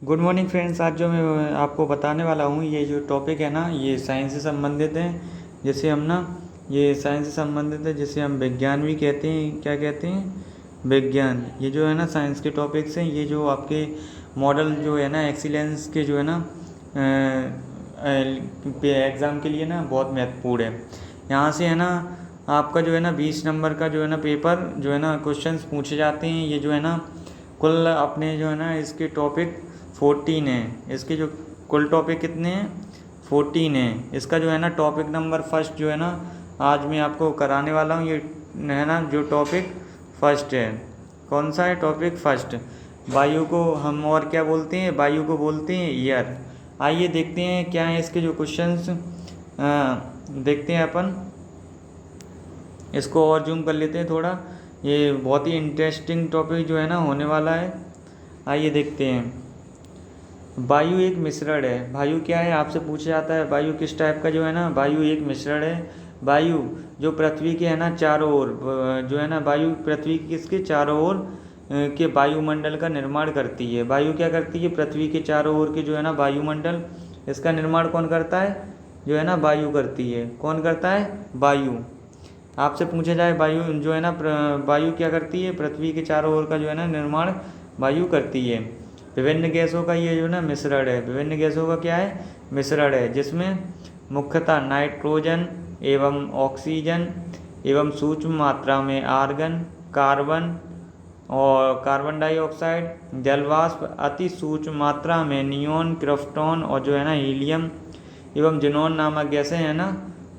Good morning friends. आज जो मैं आपको बताने वाला हूँ, ये जो टॉपिक है ना, ये साइंस से संबंधित है। जैसे हम ना, ये साइंस से संबंधित है, जिसे हम विज्ञान भी कहते हैं। क्या कहते हैं? विज्ञान। ये जो है ना साइंस के टॉपिक्स हैं, ये जो आपके मॉडल जो है ना एक्सीलेंस के जो है ना एग्ज़ाम के लिए ना बहुत महत्वपूर्ण है। यहाँ से है ना आपका जो है ना 20 नंबर का जो है ना पेपर जो है ना क्वेश्चंस पूछे जाते हैं। ये जो है ना कुल अपने जो है ना इसके टॉपिक 14 है। इसके जो कुल टॉपिक कितने हैं? 14 है। इसका जो है ना टॉपिक नंबर फर्स्ट जो है ना आज मैं आपको कराने वाला हूँ। ये है ना जो टॉपिक फर्स्ट है। कौन सा है टॉपिक फर्स्ट? वायु को हम और क्या बोलते हैं? वायु को बोलते हैं एयर। आइए देखते हैं क्या है इसके जो क्वेश्चंस। देखते हैं अपन। इसको और जूम कर लेते हैं थोड़ा। ये बहुत ही इंटरेस्टिंग टॉपिक जो है ना होने वाला है। आइए देखते हैं। वायु एक मिश्रण है। वायु क्या है आपसे पूछा जाता है। वायु किस टाइप का जो है ना, वायु एक मिश्रण है। वायु जो पृथ्वी के है ना चारों ओर जो है ना, वायु पृथ्वी की किसके चारों ओर के वायुमंडल का निर्माण करती है। वायु क्या करती है? पृथ्वी के चारों ओर के जो है ना वायुमंडल, इसका निर्माण कौन करता है? जो है ना वायु करती है। कौन करता है? वायु। आपसे पूछा जाए वायु जो है ना वायु क्या करती है? पृथ्वी के चारों ओर का जो है ना निर्माण वायु करती है। विभिन्न गैसों का ये जो ना मिश्रण है। विभिन्न गैसों का क्या है? मिश्रण है, जिसमें मुख्यतः नाइट्रोजन एवं ऑक्सीजन एवं सूक्ष्म मात्रा में आर्गन, कार्बन और कार्बन डाइऑक्साइड, जलवाष्प, अति सूक्ष्म मात्रा में नियोन, क्रिप्टॉन और जो है ना हीलियम एवं जिनोन नामक गैसें है ना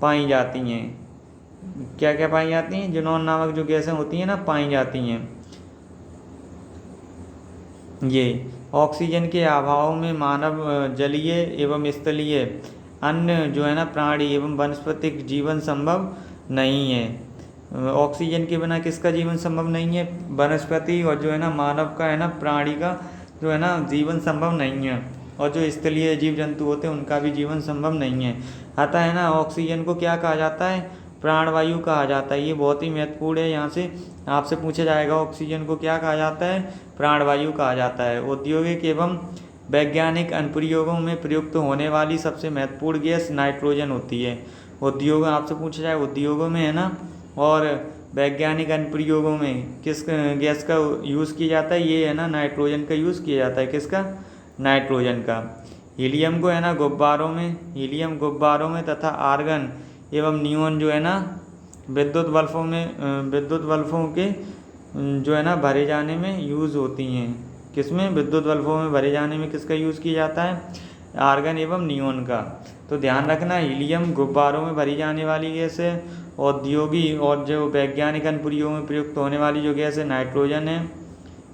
पाई जाती हैं। क्या क्या पाई जाती हैं? जिनोन नामक जो गैसें होती हैं ना पाई जाती हैं। ये ऑक्सीजन के अभाव में मानव जलीय एवं स्थलीय अन्य जो है ना प्राणी एवं वनस्पतिक जीवन संभव नहीं है। ऑक्सीजन के बिना किसका जीवन संभव नहीं है? वनस्पति और जो है ना मानव का है ना, प्राणी का जो है ना जीवन संभव नहीं है। और जो स्थलीय जीव जंतु होते हैं उनका भी जीवन संभव नहीं है। अतः है ना ऑक्सीजन को क्या कहा जाता है? प्राणवायु कहा जाता है। ये बहुत ही महत्वपूर्ण है। यहाँ से आपसे पूछा जाएगा ऑक्सीजन को क्या कहा जाता है? प्राणवायु कहा जाता है। औद्योगिक एवं वैज्ञानिक अनुप्रयोगों में प्रयुक्त होने वाली सबसे महत्वपूर्ण गैस नाइट्रोजन होती है। उद्योग आपसे पूछा जाए उद्योगों में है ना और वैज्ञानिक अनुप्रयोगों में किस गैस का यूज़ किया जाता है? ये है ना नाइट्रोजन का यूज़ किया जाता है। किसका? नाइट्रोजन का। हीलियम को है ना गुब्बारों में, हीलियम गुब्बारों में तथा आर्गन एवं नियोन जो है ना विद्युत बल्बों के जो है ना भरे जाने में यूज़ होती हैं। किसमें? विद्युत बल्बों में भरे जाने में किसका यूज़ किया जाता है? आर्गन एवं नियोन का। तो ध्यान रखना, हीलियम गुब्बारों में भरी जाने वाली गैस है। औद्योगिक और जो वैज्ञानिक अनुप्रयोगों में प्रयुक्त होने वाली जो गैस है नाइट्रोजन है।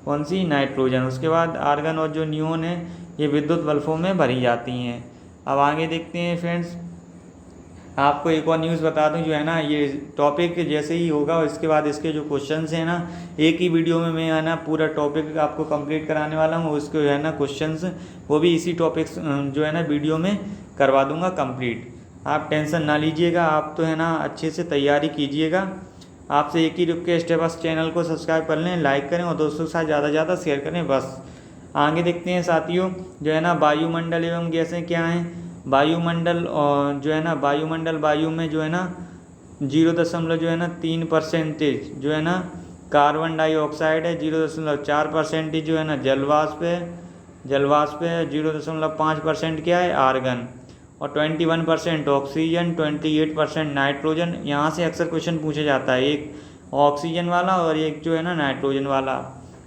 कौन सी? नाइट्रोजन। उसके बाद आर्गन और जो नियोन है ये विद्युत बल्बों में भरी जाती हैं। अब आगे देखते हैं फ्रेंड्स। आपको एक और न्यूज़ बता दूं, जो है ना ये टॉपिक जैसे ही होगा इसके बाद इसके जो क्वेश्चंस हैं ना, एक ही वीडियो में मैं है ना पूरा टॉपिक आपको कंप्लीट कराने वाला हूँ। उसके जो है ना क्वेश्चंस वो भी इसी टॉपिक जो है ना वीडियो में करवा दूंगा कंप्लीट। आप टेंशन ना लीजिएगा, आप तो है ना अच्छे से तैयारी कीजिएगा। आपसे एक ही रिक्वेस्ट है, बस चैनल को सब्सक्राइब कर लें, लाइक करें और दोस्तों के साथ ज़्यादा से ज़्यादा शेयर करें बस। आगे देखते हैं साथियों, जो है ना वायुमंडल एवं गैसें क्या हैं। वायुमंडल और जो है ना वायुमंडल, वायु में जो है ना 0 जो है ना 3% जो है ना कार्बन डाइऑक्साइड है। 0.4% जो है ना जलवाष्प है। 0.5% क्या है? आर्गन। और 21% ऑक्सीजन, 28% नाइट्रोजन। यहाँ से अक्सर क्वेश्चन पूछा जाता है, एक ऑक्सीजन वाला और एक जो है ना नाइट्रोजन वाला।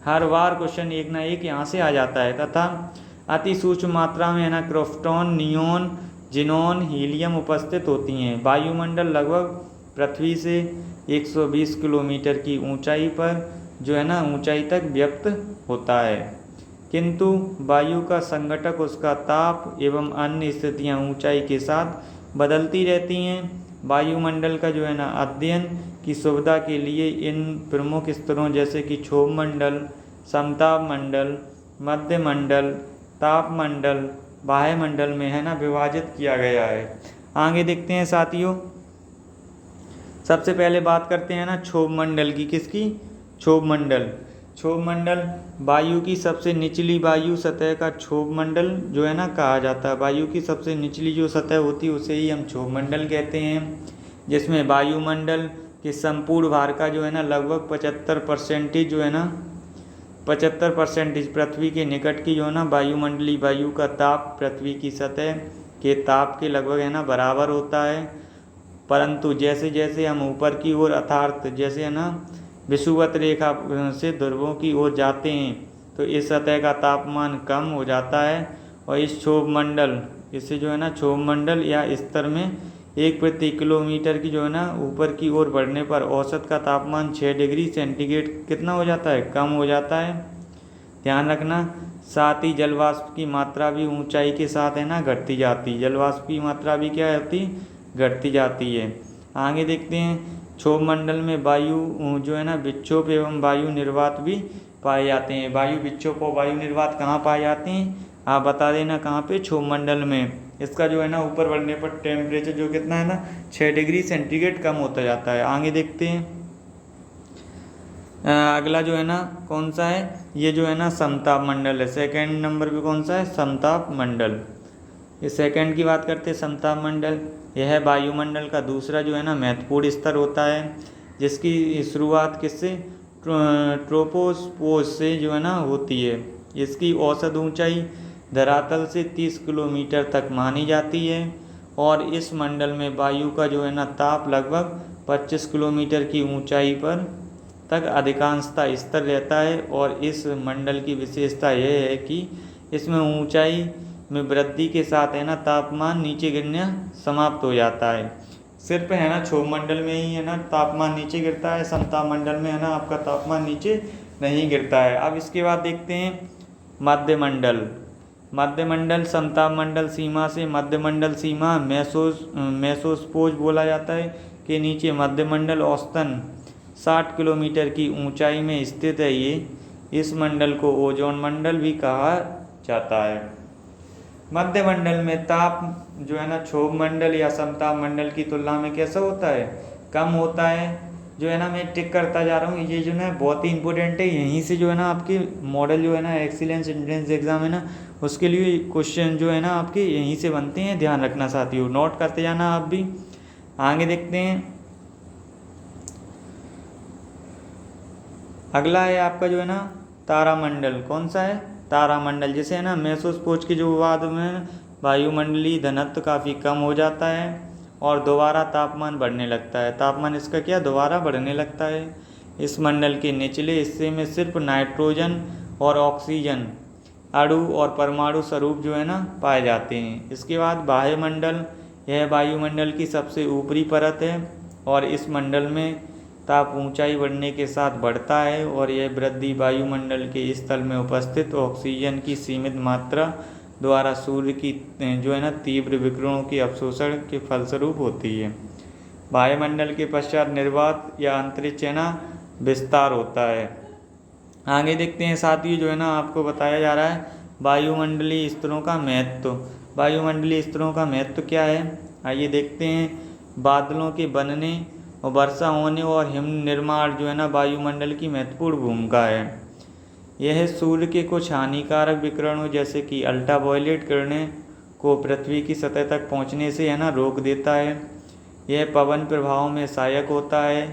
हर बार क्वेश्चन एक ना एक यहाँ से आ जाता है। तथा अति सूक्ष्म मात्रा में है ना क्रिप्टॉन, नियोन, जिनोन, हीलियम उपस्थित होती हैं। वायुमंडल लगभग पृथ्वी से 120 किलोमीटर की ऊंचाई पर जो है ना ऊंचाई तक व्यक्त होता है। किंतु वायु का संघटक उसका ताप एवं अन्य स्थितियां ऊंचाई के साथ बदलती रहती हैं। वायुमंडल का जो है ना अध्ययन की सुविधा के लिए इन प्रमुख स्तरों जैसे कि क्षोभ मंडल, समताप मंडल, मध्य मंडल, ताप मंडल, वायुमंडल में है ना विभाजित किया गया है। आगे देखते हैं साथियों। सबसे पहले बात करते हैं ना क्षोभ मंडल की। किसकी? क्षोभ मंडल। क्षोभ मंडल वायु की सबसे निचली वायु सतह का क्षोभ मंडल जो है ना कहा जाता है। वायु की सबसे निचली जो सतह होती है उसे ही हम क्षोभ मंडल कहते हैं, जिसमें वायुमंडल के संपूर्ण भार का जो है ना लगभग 75% जो है ना 75% पृथ्वी के निकट की जो है ना वायुमंडलीय वायु का ताप पृथ्वी की सतह के ताप के लगभग है ना बराबर होता है। परंतु जैसे जैसे हम ऊपर की ओर अर्थात जैसे है ना विषुवत रेखा से ध्रुवों की ओर जाते हैं तो इस सतह का तापमान कम हो जाता है और इस क्षोभ मंडल इससे जो है ना क्षोभ मंडल या स्तर में 1 प्रति किलोमीटर की जो है ना ऊपर की ओर बढ़ने पर औसत का तापमान 6 डिग्री सेंटीग्रेड कितना हो जाता है, कम हो जाता है। ध्यान रखना। साथ ही जलवाष्प की मात्रा भी ऊंचाई के साथ है ना घटती जाती है। जलवाष्प की मात्रा भी क्या होती, घटती जाती है। आगे देखते हैं क्षोभ मंडल में वायु जो है ना विक्षोभ एवं वायु निर्वात भी पाए जाते हैं। वायु विक्षोभ और वायु निर्वात कहाँ पाए जाते हैं, आप बता देना कहाँ पे, क्षोभ मंडल में। इसका जो है ना ऊपर बढ़ने पर टेम्परेचर जो कितना है ना 6 डिग्री सेंटीग्रेड कम होता जाता है। आगे देखते हैं अगला जो है ना कौन सा है, ये जो है ना समताप मंडल है। सेकंड नंबर पे कौन सा है, समताप मंडल। ये सेकंड की बात करते हैं समताप मंडल। यह वायुमंडल का दूसरा जो है ना महत्वपूर्ण स्तर होता है, जिसकी शुरुआत किससे, ट्रोपोस्फोर से जो है ना होती है। इसकी औसत ऊंचाई धरातल से 30 किलोमीटर तक मानी जाती है और इस मंडल में वायु का जो है ना ताप लगभग 25 किलोमीटर की ऊंचाई पर तक अधिकांशतः स्थिर रहता है। और इस मंडल की विशेषता यह है कि इसमें ऊंचाई में वृद्धि के साथ है ना तापमान नीचे गिरना समाप्त हो जाता है। सिर्फ है ना क्षोभ मंडल में ही है ना तापमान नीचे गिरता है, समताप मंडल में है ना आपका तापमान नीचे नहीं गिरता है। अब इसके बाद देखते हैं मध्यमंडल। मध्यमंडल समताप मंडल सीमा से मध्यमंडल सीमा मेसोस्पोज बोला जाता है के नीचे मध्यमंडल औसतन 60 किलोमीटर की ऊंचाई में स्थित है। इस मंडल को ओजोन मंडल भी कहा जाता है। मध्यमंडल में ताप जो है ना क्षोभ मंडल या समताप मंडल की तुलना में कैसा होता है, कम होता है। जो है ना मैं टिक करता जा रहा हूँ, ये जो है बहुत ही इंपॉर्टेंट है। यहीं से जो है ना आपके मॉडल जो है ना एक्सीलेंस एंट्रेंस एग्जाम है ना उसके लिए क्वेश्चन जो है ना आपके यहीं से बनते हैं। ध्यान रखना साथियों, नोट करते जाना आप भी। आगे देखते हैं अगला है आपका जो है ना तारामंडल। कौन सा है, तारामंडल। जिसे है ना मेसोस्पोज के जो बाद में वायुमंडलीय घनत्व काफ़ी कम हो जाता है और दोबारा तापमान बढ़ने लगता है। तापमान इसका क्या दोबारा बढ़ने लगता है। इस मंडल के निचले हिस्से में सिर्फ नाइट्रोजन और ऑक्सीजन अणु और परमाणु स्वरूप जो है ना पाए जाते हैं। इसके बाद बाह्यमंडल, यह वायुमंडल की सबसे ऊपरी परत है और इस मंडल में ताप ऊंचाई बढ़ने के साथ बढ़ता है और यह वृद्धि वायुमंडल के स्थल में उपस्थित ऑक्सीजन की सीमित मात्रा द्वारा सूर्य की जो है ना तीव्र विकिरणों के अवशोषण के फलस्वरूप होती है। वायुमंडल के पश्चात निर्वात या अंतरिक्ष है ना विस्तार होता है। आगे देखते हैं साथियों जो है ना आपको बताया जा रहा है वायुमंडलीय स्तरों का महत्व। वायुमंडलीय स्तरों का महत्व क्या है, आइए देखते हैं। बादलों के बनने और वर्षा होने और हिम निर्माण जो है ना वायुमंडल की महत्वपूर्ण भूमिका है। यह सूर्य के कुछ हानिकारक विकिरणों जैसे कि अल्ट्रावायलेट किरणें को पृथ्वी की सतह तक पहुंचने से है ना रोक देता है। यह पवन प्रभाव में सहायक होता है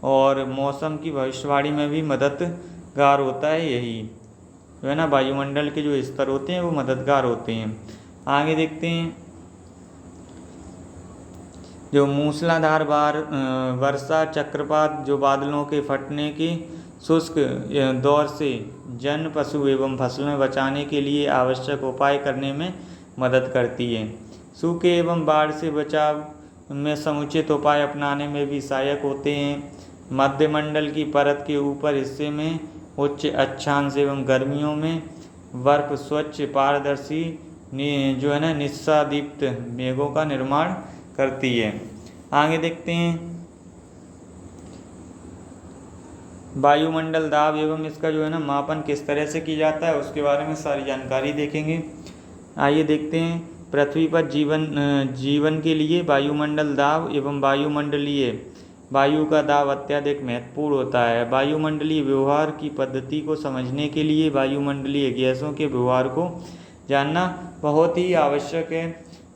और मौसम की भविष्यवाणी में भी मददगार होता है। यही जो है ना वायुमंडल के जो स्तर होते हैं वो मददगार होते हैं। आगे देखते हैं जो मूसलाधार वर्षा चक्रपात जो बादलों के फटने के शुष्क दौर से जन पशु एवं फसलें बचाने के लिए आवश्यक उपाय करने में मदद करती है। सूखे एवं बाढ़ से बचाव में समुचित उपाय अपनाने में भी सहायक होते हैं। मध्यमंडल की परत के ऊपर हिस्से में उच्च अक्षांश एवं गर्मियों में बर्फ स्वच्छ पारदर्शी जो है ना निस्सादीप्त मेघों का निर्माण करती है। आगे देखते हैं वायुमंडल दाब एवं इसका जो है ना मापन किस तरह से किया जाता है उसके बारे में सारी जानकारी देखेंगे। आइए देखते हैं पृथ्वी पर जीवन के लिए वायुमंडल दाब एवं वायुमंडलीय वायु का दाब अत्यधिक महत्वपूर्ण होता है। वायुमंडलीय व्यवहार की पद्धति को समझने के लिए वायुमंडलीय गैसों के व्यवहार को जानना बहुत ही आवश्यक है,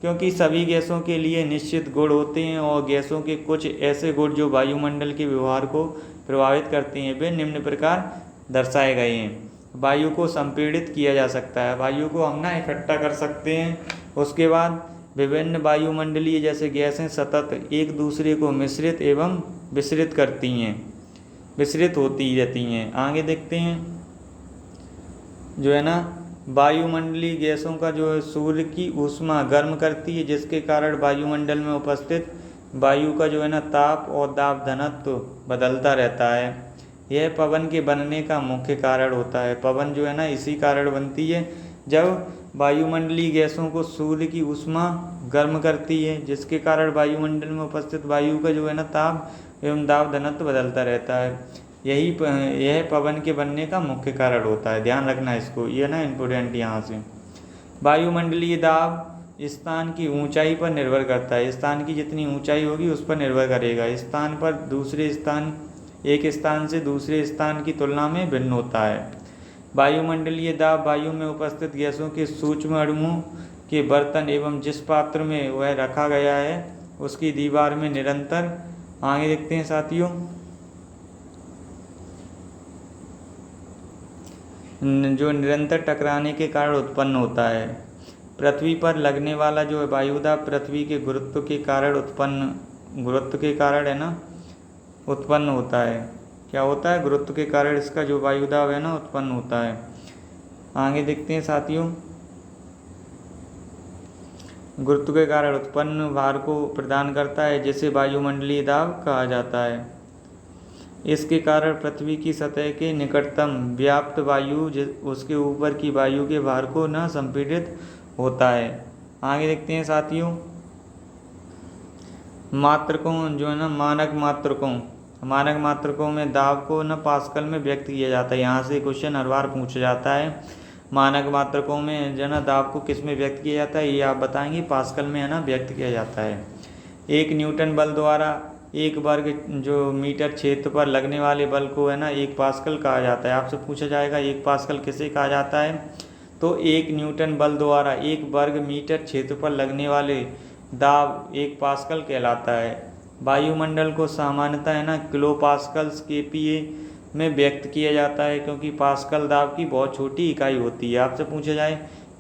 क्योंकि सभी गैसों के लिए निश्चित गुण होते हैं और गैसों के कुछ ऐसे गुण जो वायुमंडल के व्यवहार को प्रभावित करते हैं वे निम्न प्रकार दर्शाए गए हैं। वायु को संपीड़ित किया जा सकता है, वायु को हम ना इकट्ठा कर सकते हैं। उसके बाद विभिन्न वायुमंडलीय जैसे गैसें सतत एक दूसरे को मिश्रित एवं विसरित करती हैं, विसरित होती रहती हैं। आगे देखते हैं जो है ना वायुमंडलीय गैसों का जो है सूर्य की ऊष्मा गर्म करती है, जिसके कारण वायुमंडल में उपस्थित वायु का जो है ना ताप और दाब घनत्व बदलता रहता है। यह पवन के बनने का मुख्य कारण होता है। पवन जो है ना इसी कारण बनती है जब वायुमंडलीय गैसों को सूर्य की ऊष्मा गर्म करती है, जिसके कारण वायुमंडल में उपस्थित वायु का जो है ना ताप एवं दाब घनत्व बदलता रहता है। यह पवन के बनने का मुख्य कारण होता है। ध्यान रखना इसको, ये ना इम्पोर्टेंट यहाँ से। वायुमंडलीय दाब स्थान की ऊंचाई पर निर्भर करता है। स्थान की जितनी ऊंचाई होगी उस पर निर्भर करेगा। स्थान पर दूसरे स्थान एक स्थान से दूसरे स्थान की तुलना में भिन्न होता है। वायुमंडलीय दाब वायु में उपस्थित गैसों के सूक्ष्म अणुओं के बर्तन एवं जिस पात्र में वह रखा गया है उसकी दीवार में निरंतर, आगे देखते हैं साथियों, जो निरंतर टकराने के कारण उत्पन्न होता है। पृथ्वी पर लगने वाला जो वायुदाब पृथ्वी के गुरुत्व के कारण है ना उत्पन्न होता है। क्या होता है? गुरुत्व के कारण इसका जो वायुदाब है ना उत्पन्न होता है। आगे देखते हैं साथियों, गुरुत्व के कारण उत्पन्न भार को प्रदान करता है जिसे वायुमंडलीय दाब कहा जाता है। इसके कारण पृथ्वी की सतह के निकटतम व्याप्त वायु उसके ऊपर की वायु के भार को न संपीड़ित होता है। आगे देखते हैं साथियों, मात्रकों जो है ना मानक मात्रकों में दाब को न पास्कल में व्यक्त किया जाता है। यहाँ से क्वेश्चन हर बार पूछा जाता है, मानक मात्रकों में जो है ना दाब को किस में व्यक्त किया जाता है, ये आप बताएंगे। पास्कल में है ना व्यक्त किया जाता है। 1 न्यूटन बल द्वारा 1 वर्ग जो मीटर क्षेत्र पर लगने वाले बल को है ना 1 पास्कल कहा जाता है। आपसे पूछा जाएगा 1 पास्कल किसे कहा जाता है, तो 1 न्यूटन बल द्वारा 1 वर्ग मीटर क्षेत्र पर लगने वाले दाब 1 पास्कल कहलाता है। वायुमंडल को सामान्यतः है ना किलो पास्कल्स kPa में व्यक्त किया जाता है, क्योंकि पास्कल दाब की बहुत छोटी इकाई होती है। आपसे पूछा जाए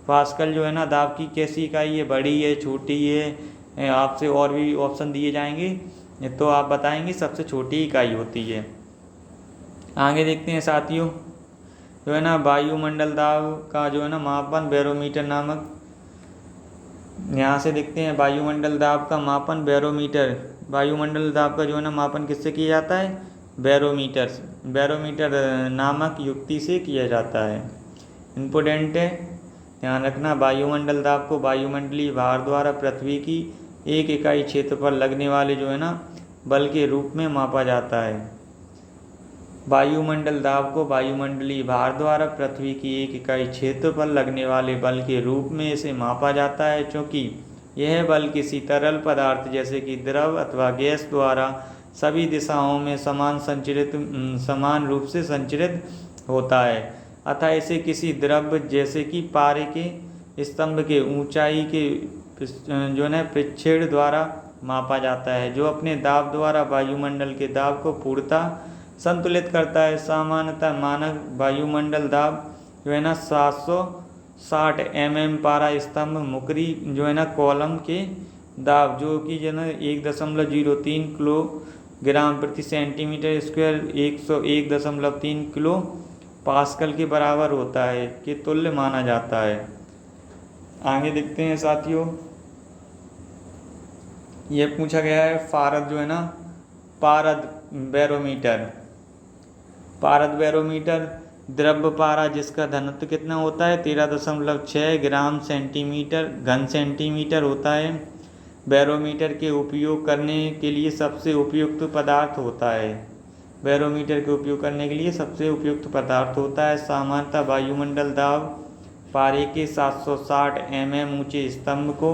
पास्कल जो है ना दाब की कैसी इकाई है, बड़ी है, छोटी है, आपसे और भी ऑप्शन दिए जाएंगे तो आप बताएंगे सबसे छोटी इकाई होती है। आगे देखते हैं साथियों, जो है ना वायुमंडल दाब का जो है ना मापन बैरोमीटर नामक, यहाँ से देखते हैं वायुमंडल दाब का मापन बैरोमीटर, वायुमंडल दाब का जो है ना मापन किससे किया जाता है, बैरोमीटर नामक युक्ति से किया जाता है। इम्पोर्टेंट है, ध्यान रखना। वायुमंडल दाब को वायुमंडलीय भार द्वारा पृथ्वी की 1 इकाई क्षेत्र पर लगने वाले जो है ना बल के रूप में मापा जाता है। वायुमंडल दाब को वायुमंडलीय भार द्वारा पृथ्वी की 1 इकाई क्षेत्र पर लगने वाले बल के रूप में इसे मापा जाता है, क्योंकि यह बल किसी तरल पदार्थ जैसे कि द्रव अथवा गैस द्वारा सभी दिशाओं में समान रूप से संचरित होता है। अतः इसे किसी द्रव्य जैसे कि पारे के स्तंभ के ऊंचाई के जो है प्रक्षेपण द्वारा मापा जाता है, जो अपने दाब द्वारा वायुमंडल के दाब को पूर्णतः संतुलित करता है। सामान्यतः मानक वायुमंडल दाब जो है ना 760 mm पारा स्तंभ मुकरी जो है ना कॉलम के दाब जो कि जो है 1.03 किलोग्राम प्रति सेंटीमीटर स्क्वायर 101.3 किलो पास्कल के बराबर होता है के तुल्य माना जाता है। आगे देखते हैं साथियों, ये पूछा गया है पारद जो है ना पारद बैरोमीटर द्रव्य पारा जिसका घनत्व कितना होता है 13.6 ग्राम घन सेंटीमीटर होता है, बैरोमीटर के उपयोग करने के लिए सबसे उपयुक्त पदार्थ होता है। बैरोमीटर के उपयोग करने के लिए सबसे उपयुक्त पदार्थ होता है। सामान्यतः वायुमंडल दाब पारे के 760 mm ऊंचे स्तंभ को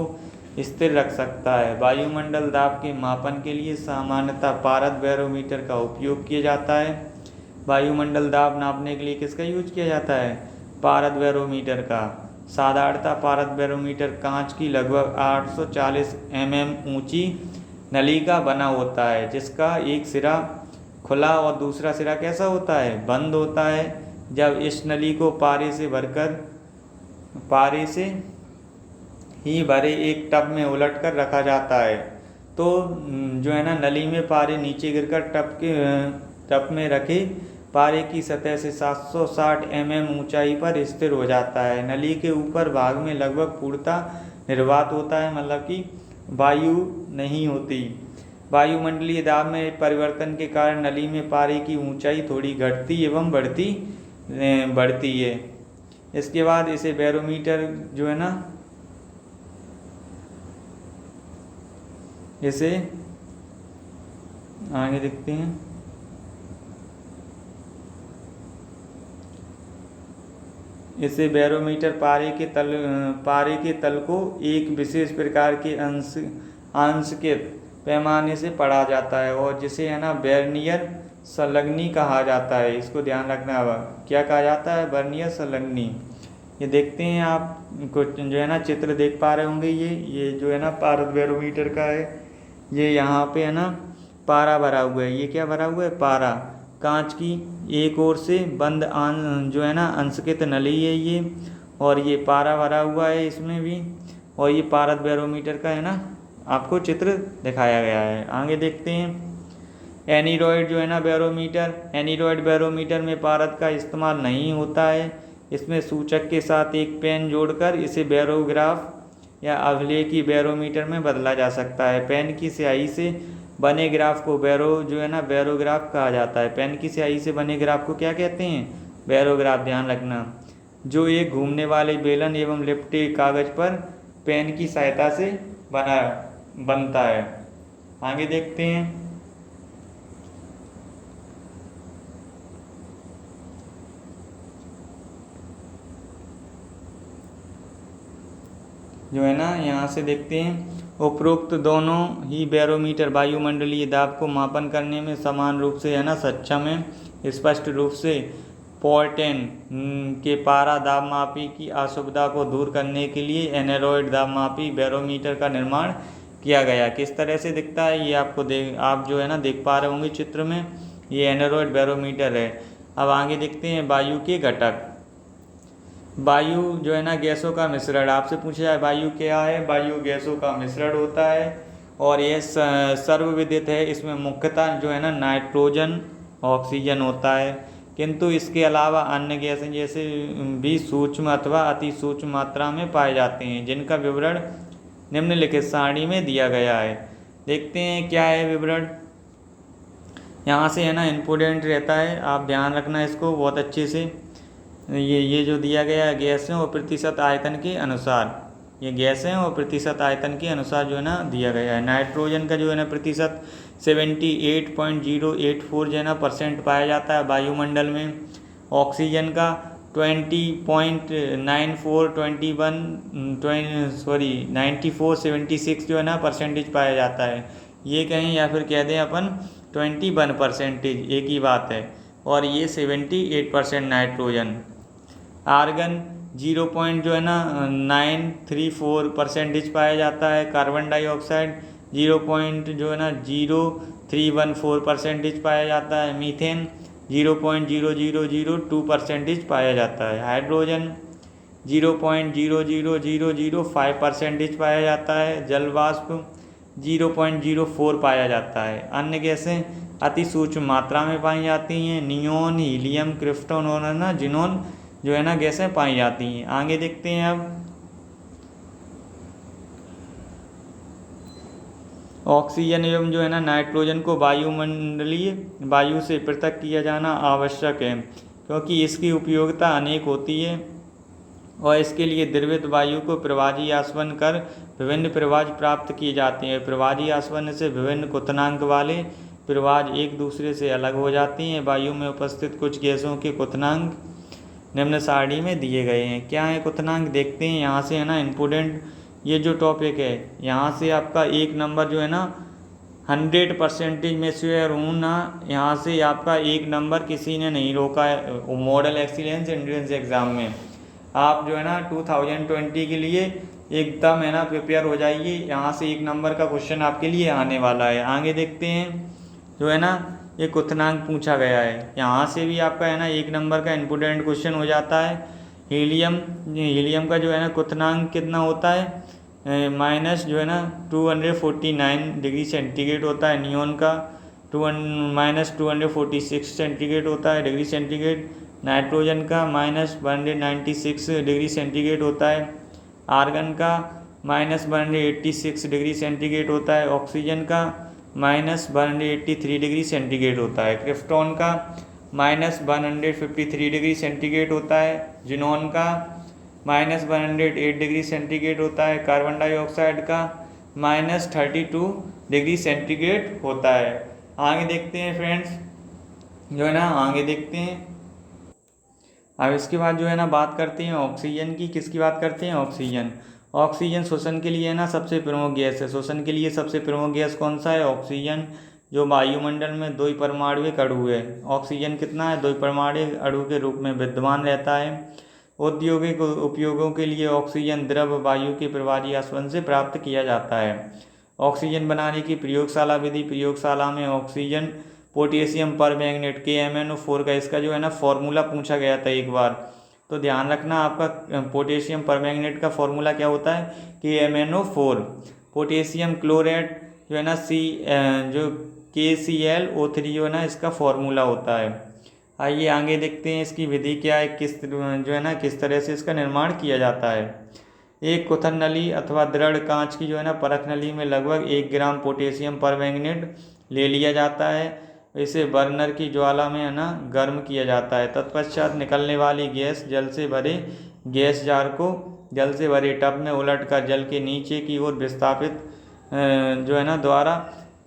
स्थिर रख सकता है। वायुमंडल दाब के मापन के लिए सामान्यतः पारद बैरोमीटर का उपयोग किया जाता है। वायुमंडल दाब नापने के लिए किसका यूज किया जाता है? पारद बैरोमीटर का। साधारणतः पारद बैरोमीटर कांच की लगभग 840 ऊंची नली का बना होता है, जिसका एक सिरा खुला और दूसरा सिरा कैसा होता है? बंद होता है। जब इस नली को पारे से ही भरे एक टब में उलटकर रखा जाता है, तो जो है ना नली में पारे नीचे गिरकर टब में रखे पारे की सतह से 760 ऊंचाई पर स्थिर हो जाता है। नली के ऊपर भाग में लगभग पूर्णतः निर्वात होता है, मतलब कि वायु नहीं होती। वायुमंडलीय दाब में परिवर्तन के कारण नली में पारे की ऊंचाई थोड़ी घटती एवं बढ़ती है। इसके बाद इसे बैरोमीटर जो है ना, इसे आगे देखते हैं। इसे बैरोमीटर पारे के तल को एक विशेष प्रकार के अंश के पैमाने से पढ़ा जाता है, और जिसे है ना वर्नियर संलग्नी कहा जाता है। इसको ध्यान रखना है। क्या कहा जाता है? वर्नियर संलग्नी। ये देखते हैं आप कुछ जो है ना चित्र देख पा रहे होंगे। ये जो है ना पारद बैरोमीटर का है। ये यहाँ पे है ना पारा भरा हुआ है। ये क्या भरा हुआ है? पारा। कांच की एक ओर से बंद जो है ना अंशकित नली है ये, और ये पारा भरा हुआ है इसमें भी, और ये पारद बैरोमीटर का है ना आपको चित्र दिखाया गया है। आगे देखते हैं। एनीरॉयड जो है ना बैरोमीटर, एनीरॉयड बैरोमीटर में पारद का इस्तेमाल नहीं होता है। इसमें सूचक के साथ एक पेन जोड़कर इसे बैरोग्राफ या अभिलेखी बैरोमीटर में बदला जा सकता है। पेन की स्याही से बने ग्राफ को बैरोग्राफ कहा जाता है। पेन की स्याही से बने ग्राफ को क्या कहते हैं? बैरोग्राफ। ध्यान रखना। जो एक घूमने वाले बेलन एवं लिपटे कागज पर पेन की सहायता से बनता है। आगे देखते हैं। जो है ना यहाँ से देखते हैं। उपरोक्त दोनों ही बैरोमीटर वायुमंडलीय दाब को मापन करने में समान रूप से है ना सक्षम है। स्पष्ट रूप से पोर्टेन के पारा दाब मापी की असुविधा को दूर करने के लिए एनेरॉयड दाब मापी बैरोमीटर का निर्माण किया गया। किस तरह से दिखता है ये आप जो है ना देख पा रहे होंगे चित्र में। ये एनेरॉयड बैरोमीटर है। अब आगे देखते हैं वायु के घटक। वायु जो है ना गैसों का मिश्रण। आपसे पूछा जाए वायु क्या है? वायु गैसों का मिश्रण होता है, और यह सर्वविदित है। इसमें मुख्यतः जो है ना नाइट्रोजन, ऑक्सीजन होता है, किंतु इसके अलावा अन्य गैसें जैसे भी सूक्ष्म अथवा अति सूक्ष्म मात्रा में पाए जाते हैं, जिनका विवरण निम्नलिखित सारणी में दिया गया है। देखते हैं क्या है विवरण। यहाँ से है ना इम्पोर्टेंट रहता है, आप ध्यान रखना इसको बहुत अच्छे से। ये जो दिया गया है गैसें और प्रतिशत आयतन के अनुसार, ये गैसें और प्रतिशत आयतन के अनुसार जो है ना दिया गया है। नाइट्रोजन का जो है ना प्रतिशत 78.084 जो है ना % पाया जाता है वायुमंडल में। ऑक्सीजन का 94.76 जो है ना % पाया जाता है। ये कहें या फिर कह दें अपन 21%, एक ही बात है। और ये 78% नाइट्रोजन। आर्गन 0.934% पाया जाता है। कार्बन डाइऑक्साइड 0.031% पाया जाता है। मीथेन 0.0002% पाया जाता है। हाइड्रोजन 0.00005% पाया जाता है। जल वाष्प 0.04 पाया जाता है। अन्य गैसें अति सूक्ष्म मात्रा में पाई जाती हैं। नियोन, हीलियम, क्रिप्टॉन और ना जिनोन जो है ना गैसें पाई जाती हैं। आगे देखते हैं अब। ऑक्सीजन एवं जो है ना नाइट्रोजन को वायुमंडलीय वायु से पृथक किया जाना आवश्यक है, क्योंकि इसकी उपयोगिता अनेक होती है, और इसके लिए द्रवित वायु को प्रवाजी आसवन कर विभिन्न प्रवाज प्राप्त किए जाते हैं। प्रवाजी आसवन से विभिन्न क्वथनांक वाले प्रवाज एक दूसरे से अलग हो जाती हैं। वायु में उपस्थित कुछ गैसों के क्वथनांक निम्न सारणी में दिए गए हैं। क्या है क्वथनांक? देखते हैं यहाँ से है ना इम्पोर्टेंट ये जो टॉपिक है यहाँ से आपका 1 नंबर जो है ना 100% में श्योर हूँ ना, यहाँ से आपका 1 नंबर किसी ने नहीं रोका है मॉडल एक्सीलेंस एंट्रेंस एग्ज़ाम में। आप जो है ना 2020 के लिए एकदम है ना प्रिपेयर हो जाइए, यहाँ से 1 नंबर का क्वेश्चन आपके लिए आने वाला है। आगे देखते हैं जो है ना ये क्वथनांक पूछा गया है, यहाँ से भी आपका है ना 1 नंबर का इम्पोर्टेंट क्वेश्चन हो जाता है। हीलियम का जो है ना क्वथनांक कितना होता है, माइनस जो है ना 249 डिग्री सेंटीग्रेड होता है। नियॉन का माइनस 246 सेंटीग्रेड होता है डिग्री सेंटीग्रेड। नाइट्रोजन का माइनस 196 डिग्री सेंटीग्रेड होता है। आर्गन का माइनस 186 डिग्री सेंटीग्रेड होता है। ऑक्सीजन का माइनस 183 डिग्री सेंटीग्रेड होता है। क्रिप्टॉन का माइनस 153 डिग्री सेंटीग्रेड होता है। जिनॉन का माइनस 108 डिग्री सेंटीग्रेड होता है। कार्बन डाइऑक्साइड का माइनस 32 डिग्री सेंटीग्रेड होता है। आगे देखते हैं फ्रेंड्स, जो है ना आगे देखते हैं। अब इसके बाद जो है ना बात करते हैं ऑक्सीजन की। किसकी बात करते हैं, ऑक्सीजन। ऑक्सीजन श्वसन के लिए है ना सबसे प्रमुख गैस है। श्वसन के लिए सबसे प्रमुख गैस कौन सा है, ऑक्सीजन, जो वायुमंडल में 2 परमाणुविक अणु है। ऑक्सीजन कितना है, 2 परमाणुविक अणु के रूप में विद्यमान रहता है। औद्योगिक उपयोगों के लिए ऑक्सीजन द्रव वायु के प्रवाही आसवन से प्राप्त किया जाता है। ऑक्सीजन बनाने की प्रयोगशाला विधि, प्रयोगशाला में ऑक्सीजन पोटेशियम परमैंगनेट KMnO4 का इसका जो है ना फॉर्मूला पूछा गया था एक बार, तो ध्यान रखना आपका पोटेशियम परमैंगनेट का फॉर्मूला क्या होता है, KMnO4। पोटेशियम क्लोराइड जो है ना जो KClO3 जो है ना इसका फॉर्मूला होता है। आइए आगे देखते हैं इसकी विधि क्या है, जो है ना किस तरह से इसका निर्माण किया जाता है। एक क्वथन नली अथवा दृढ़ कांच की जो है ना परख नली में लगभग 1 ग्राम पोटेशियम परमैंगनेट ले लिया जाता है। इसे बर्नर की ज्वाला में है ना गर्म किया जाता है। तत्पश्चात निकलने वाली गैस जल से भरे गैस जार को जल से भरे टब में उलटकर जल के नीचे की ओर विस्थापित जो है ना द्वारा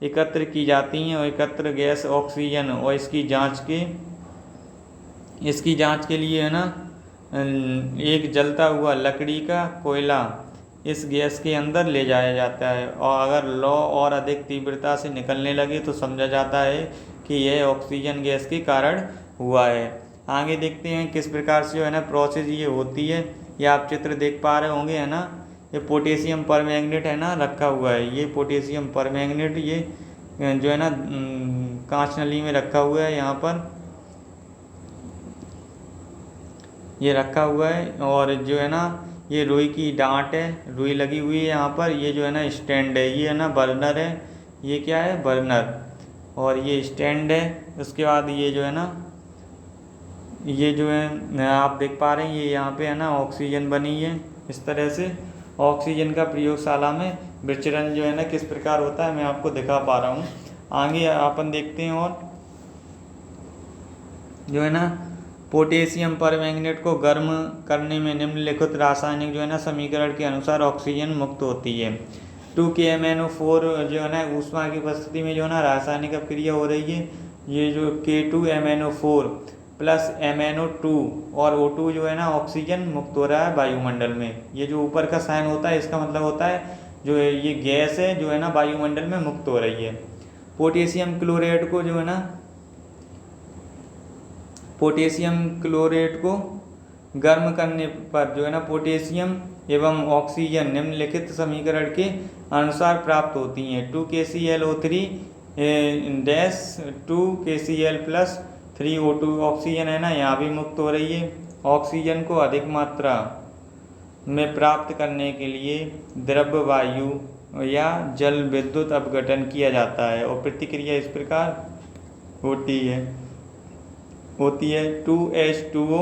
एकत्र की जाती हैं। और एकत्र गैस ऑक्सीजन और इसकी जांच के लिए है ना एक जलता हुआ लकड़ी का कोयला इस गैस के अंदर ले जाया जाता है, और अगर लौ और अधिक तीव्रता से निकलने लगे तो समझा जाता है कि यह ऑक्सीजन गैस के कारण हुआ है। आगे देखते हैं किस प्रकार से जो है ना प्रोसेस ये होती है। ये आप चित्र देख पा रहे होंगे है ना, ये पोटेशियम परमैंगनेट है ना रखा हुआ है। ये पोटेशियम परमैंगनेट ये जो है ना कांच नली में रखा हुआ है, यहाँ पर ये रखा हुआ है। और जो है ना ये रुई की डांट है, रुई लगी हुई है यहाँ पर। ये जो है ना स्टैंड है, ये है ना बर्नर है। ये क्या है, बर्नर, और ये स्टैंड है। उसके बाद ये जो है ना ये जो है आप देख पा रहे हैं, ये यहाँ पे है ना ऑक्सीजन बनी है। इस तरह से ऑक्सीजन का प्रयोगशाला में विचरण जो है ना किस प्रकार होता है मैं आपको दिखा पा रहा हूँ। आगे अपन देखते हैं। और जो है ना पोटेशियम परमैंगनेट को गर्म करने में निम्नलिखित रासायनिक जो है ना समीकरण के अनुसार ऑक्सीजन मुक्त होती है। 2KMnO4 जो है ना ऊष्मा की उपस्थिति में जो है ना रासायनिक अभिक्रिया हो रही है। ये जो K2MnO4 प्लस MnO2 और O2 जो है ना ऑक्सीजन मुक्त हो रहा है वायुमंडल में। ये जो ऊपर का साइन होता है इसका मतलब होता है जो ये गैस है जो है ना वायुमंडल में मुक्त हो रही है। पोटेशियम क्लोराइड को जो है ना पोटेशियम क्लोराइड को गर्म करने पर जो है ना पोटेशियम एवं ऑक्सीजन निम्नलिखित समीकरण के अनुसार प्राप्त होती हैं। 2KClO3 dash 2KCl plus 3O2 oxygen है ना यहाँ भी मुक्त हो रही है। ऑक्सीजन को अधिक मात्रा में प्राप्त करने के लिए द्रव वायु या जल विद्युत अपघटन किया जाता है, और प्रतिक्रिया इस प्रकार होती है 2H2O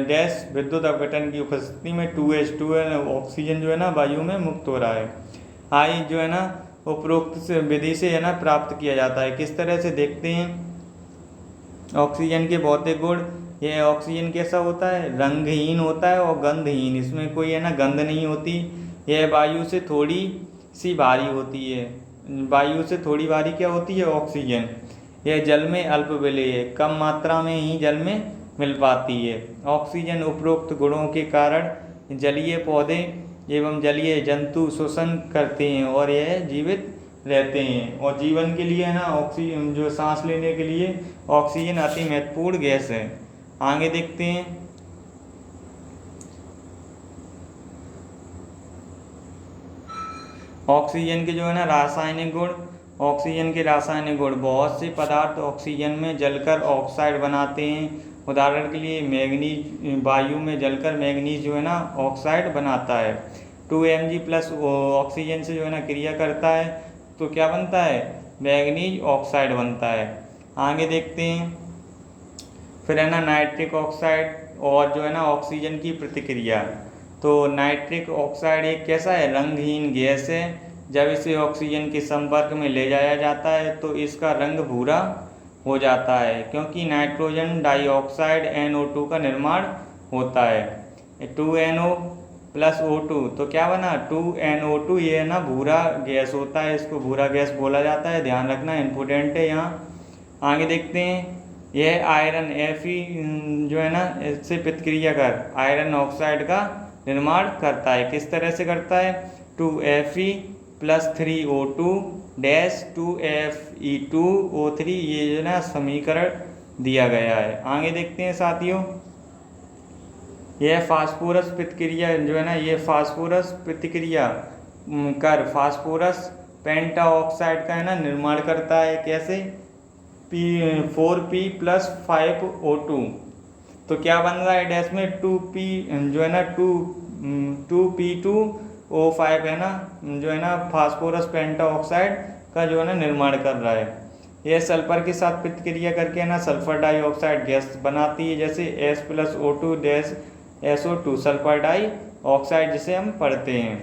डैश विद्युत अपघटन की उपस्थिति में 2H2 ऑक्सीजन जो है ना वायु में मुक्त हो रहा है। आई जो है ना उपरोक्त विधि से है ना प्राप्त किया जाता है। किस तरह से देखते हैं ऑक्सीजन के भौतिक गुण। यह ऑक्सीजन कैसा होता है, रंगहीन होता है और गंधहीन, इसमें कोई है ना गंध नहीं होती। यह वायु से थोड़ी सी भारी होती है। वायु से थोड़ी भारी क्या होती है, ऑक्सीजन। यह जल में अल्प विलेय है, कम मात्रा में ही जल में मिल पाती है। ऑक्सीजन उपरोक्त गुणों के कारण जलीय पौधे एवं जलीय जंतु शोषण करते हैं और यह जीवित रहते हैं। और जीवन के लिए है ना ऑक्सीजन, जो सांस लेने के लिए ऑक्सीजन अति महत्वपूर्ण गैस है। आगे देखते हैं। ऑक्सीजन के जो है ना रासायनिक गुण, ऑक्सीजन के रासायनिक गुण, बहुत से पदार्थ ऑक्सीजन में जलकर ऑक्साइड बनाते हैं। उदाहरण के लिए मैंगनीज वायु में जलकर मैंगनीज जो है ना ऑक्साइड बनाता है। 2Mg प्लस ऑक्सीजन से जो है ना क्रिया करता है तो क्या बनता है, मैंगनीज ऑक्साइड बनता है। आगे देखते हैं। फिर है ना नाइट्रिक ऑक्साइड और जो है ना ऑक्सीजन की प्रतिक्रिया। तो नाइट्रिक ऑक्साइड एक कैसा है, रंगहीन गैस है। जब इसे ऑक्सीजन के संपर्क में ले जाया जाता है तो इसका रंग भूरा हो जाता है, क्योंकि नाइट्रोजन डाइऑक्साइड NO2 का निर्माण होता है। 2NO प्लस O2 तो क्या बना, 2NO2। ये है ना भूरा गैस होता है, इसको भूरा गैस बोला जाता है, ध्यान रखना, इम्पोर्टेंट है यहाँ। आगे देखते हैं। यह आयरन Fe जो है ना इससे प्रतिक्रिया कर आयरन ऑक्साइड का निर्माण करता है। किस तरह से करता है, 2Fe plus 3O2 dash 2Fe2O3, ये जो है ना समीकरण दिया गया है। आगे देखते हैं साथियों। यह फास्फोरस प्रतिक्रिया जो है ना, ये फास्फोरस प्रतिक्रिया कर फास्फोरस पेंटा ऑक्साइड का है ना निर्माण करता है। कैसे, 4P प्लस 5O2 तो क्या बन रहा है डैश में 2P जो है ना 2P2O5 है ना, जो है ना फास्फोरस पेंटा ऑक्साइड का जो है ना निर्माण कर रहा है। यह सल्फर के साथ प्रतिक्रिया करके है ना सल्फर डाइऑक्साइड गैस बनाती है, जैसे H plus O2 dash SO2 sulphur dioxide, जिसे हम पढ़ते हैं।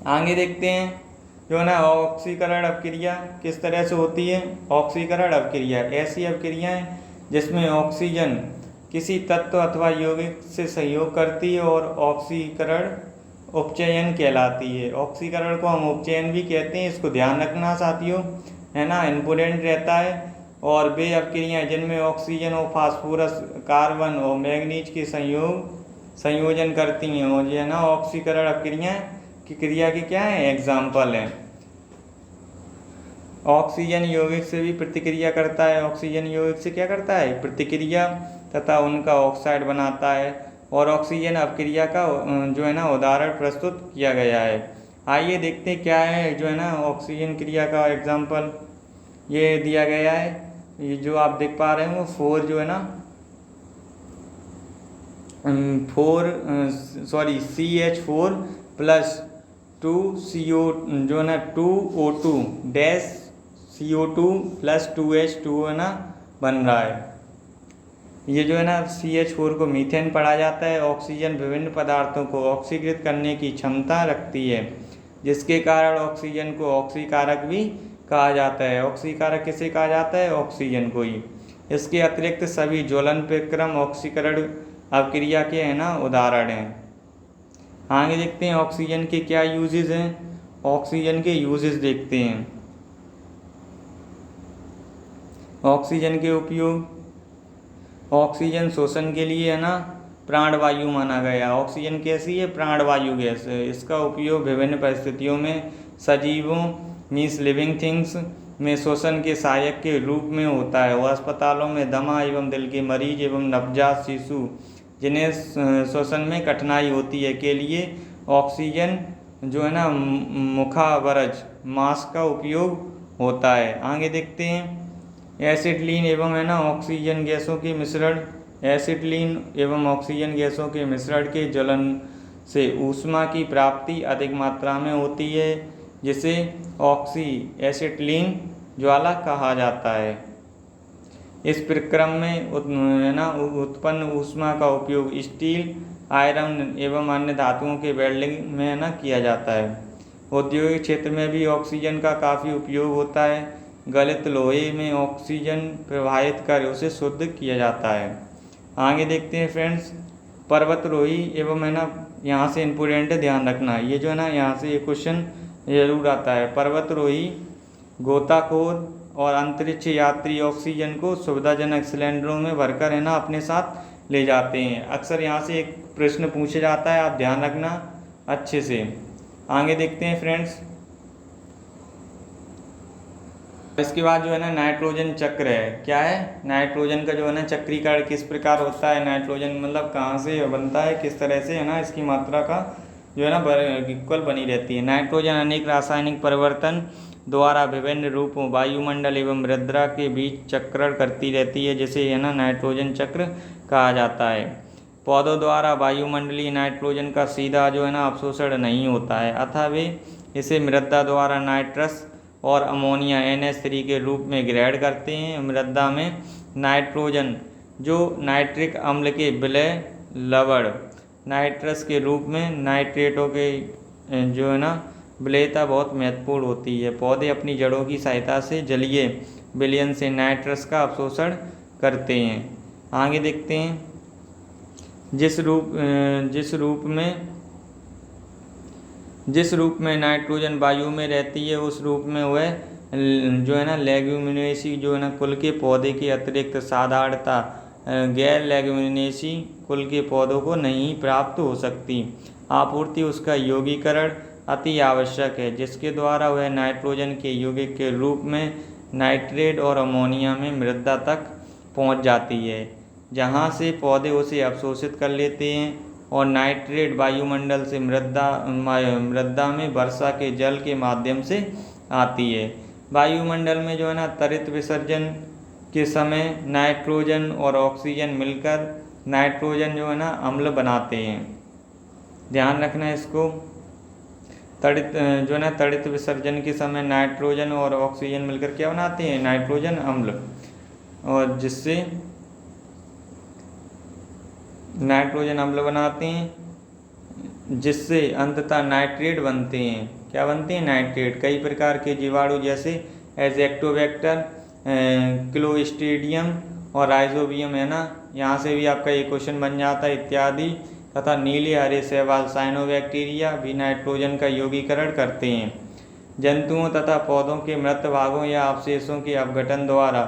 आगे देखते हैं। जो है ना ऑक्सीकरण अपक्रिया किस तरह से होती है। ऑक्सीकरण अपक्रिया ऐसी अपक्रिया है जिसमें ऑक्सीजन किसी तत्व अथवा यौगिक से सहयोग करती है और ऑक्सीकरण उपचयन कहलाती है। ऑक्सीकरण को हम उपचयन भी कहते हैं, इसको ध्यान रखना साथियों, है ना, इम्पोर्टेंट रहता है। और वे अपक्रियाएँ जिनमें ऑक्सीजन और फास्फोरस कार्बन और मैंगनीज के संयोजन करती हैं, और ये है ना ऑक्सीकरण अपक्रियाएँ की क्रिया के क्या है, एग्जाम्पल हैं। ऑक्सीजन यौगिक से भी प्रतिक्रिया करता है, ऑक्सीजन यौगिक से क्या करता है, प्रतिक्रिया, तथा उनका ऑक्साइड बनाता है। और ऑक्सीजन अपक्रिया का जो है ना उदाहरण प्रस्तुत किया गया है। आइए देखते हैं क्या है जो है ना ऑक्सीजन क्रिया का एग्जाम्पल ये दिया गया है। ये जो आप देख पा रहे हो 4 जो है ना CH4 प्लस 2CO जो है ना 2O2 dash CO2 plus 2H2 है ना बन रहा है। ये जो है ना CH4 को मीथेन पढ़ा जाता है। ऑक्सीजन विभिन्न पदार्थों को ऑक्सीकृत करने की क्षमता रखती है, जिसके कारण ऑक्सीजन को ऑक्सीकारक भी कहा जाता है। ऑक्सीकारक किसे कहा जाता है, ऑक्सीजन को ही। इसके अतिरिक्त सभी ज्वलन प्रक्रम ऑक्सीकरण अपक्रिया के है ना उदाहरण हैं। आगे देखते हैं ऑक्सीजन के क्या यूजेस हैं। ऑक्सीजन के यूजेस देखते हैं। ऑक्सीजन के उपयोग, ऑक्सीजन शोषण के लिए है ना प्राणवायु माना गया। ऑक्सीजन कैसी है, प्राणवायु गैस है। इसका उपयोग विभिन्न परिस्थितियों में सजीवों मीन्स लिविंग थिंग्स में शोषण के सहायक के रूप में होता है। और अस्पतालों में दमा एवं दिल के मरीज एवं नवजात शिशु जिन्हें श्वसन में कठिनाई होती है के लिए ऑक्सीजन जो है ना मुखावरज मास्क का उपयोग होता है। आगे देखते हैं। एसिटिलीन एवं है ना ऑक्सीजन गैसों के मिश्रण, एसिटिलीन एवं ऑक्सीजन गैसों के मिश्रण के ज्वलन से ऊष्मा की प्राप्ति अधिक मात्रा में होती है, जिसे ऑक्सी एसिटिलीन ज्वाला कहा जाता है। इस प्रक्रम में है ना उत्पन्न ऊष्मा का उपयोग स्टील, आयरन एवं अन्य धातुओं के वेल्डिंग में ना किया जाता है। औद्योगिक क्षेत्र में भी ऑक्सीजन का काफ़ी उपयोग होता है। गलित लोहे में ऑक्सीजन प्रवाहित कर उसे शुद्ध किया जाता है। आगे देखते हैं फ्रेंड्स। पर्वतरोही एवं है ना यहाँ से इम्पोर्टेंट ध्यान रखना, ये जो है ना यहाँ से ये क्वेश्चन जरूर आता है। पर्वतरोही, गोताखोर और अंतरिक्ष यात्री ऑक्सीजन को सुविधाजनक सिलेंडरों में भरकर है ना अपने साथ ले जाते हैं। अक्सर यहाँ से एक प्रश्न पूछा जाता है, आप ध्यान रखना। अच्छे से। आगे देखते हैं फ्रेंड्स। इसके बाद जो है ना नाइट्रोजन चक्र है। क्या है? नाइट्रोजन का जो है ना चक्रीकरण किस प्रकार होता है, नाइट्रोजन मतलब कहाँ से बनता है, किस तरह से है ना इसकी मात्रा का जो है ना इक्वल बनी रहती है। नाइट्रोजन अनेक रासायनिक परिवर्तन द्वारा विभिन्न रूपों वायुमंडल एवं मृदा के बीच चक्रण करती रहती है, जिसे है ना नाइट्रोजन चक्र कहा जाता है। पौधों द्वारा वायुमंडलीय नाइट्रोजन का सीधा जो है ना अवशोषण नहीं होता है, अतः वे इसे मृदा द्वारा नाइट्रस और अमोनिया NH3 के रूप में ग्रहण करते हैं। मृदा में नाइट्रोजन जो नाइट्रिक अम्ल के विलय लवण नाइट्रस के रूप में नाइट्रेटों के जो है ना विलयता बहुत महत्वपूर्ण होती है। पौधे अपनी जड़ों की सहायता से जलीय विलयन से नाइट्रस का अवशोषण करते हैं। आगे देखते हैं। जिस रूप में नाइट्रोजन वायु में रहती है, उस रूप में वह जो है ना लेग्यूमिनेसी जो है ना कुल के पौधे के अतिरिक्त साधारणता गैर लेग्यूमिनेसी कुल के पौधों को नहीं प्राप्त हो सकती। आपूर्ति उसका यौगिकीकरण अति आवश्यक है, जिसके द्वारा वह नाइट्रोजन के यौगिक के रूप में नाइट्रेट और अमोनिया में मृदा तक पहुंच जाती है, जहां से पौधे उसे अवशोषित कर लेते हैं और नाइट्रेट वायुमंडल से मृदा में वर्षा के जल के माध्यम से आती है। वायुमंडल में जो है ना त्वरित विसर्जन के समय नाइट्रोजन और ऑक्सीजन मिलकर नाइट्रोजन जो है ना अम्ल बनाते हैं। ध्यान रखना है इसको। त्वरित विसर्जन के समय नाइट्रोजन और ऑक्सीजन मिलकर क्या बनाते हैं? नाइट्रोजन अम्ल, और जिससे नाइट्रोजन अम्ल बनाते हैं, जिससे अंततः नाइट्रेट बनते हैं। क्या बनते हैं? नाइट्रेट। कई प्रकार के जीवाणु जैसे एजेक्टोबैक्टर, क्लोस्ट्रीडियम और राइजोबियम है ना, यहाँ से भी आपका ये क्वेश्चन बन जाता है इत्यादि, तथा नीले हरे शैवाल साइनोबैक्टीरिया भी नाइट्रोजन का यौगिकीकरण करते हैं। जंतुओं तथा पौधों के मृत भागों या अवशेषों के अपघटन द्वारा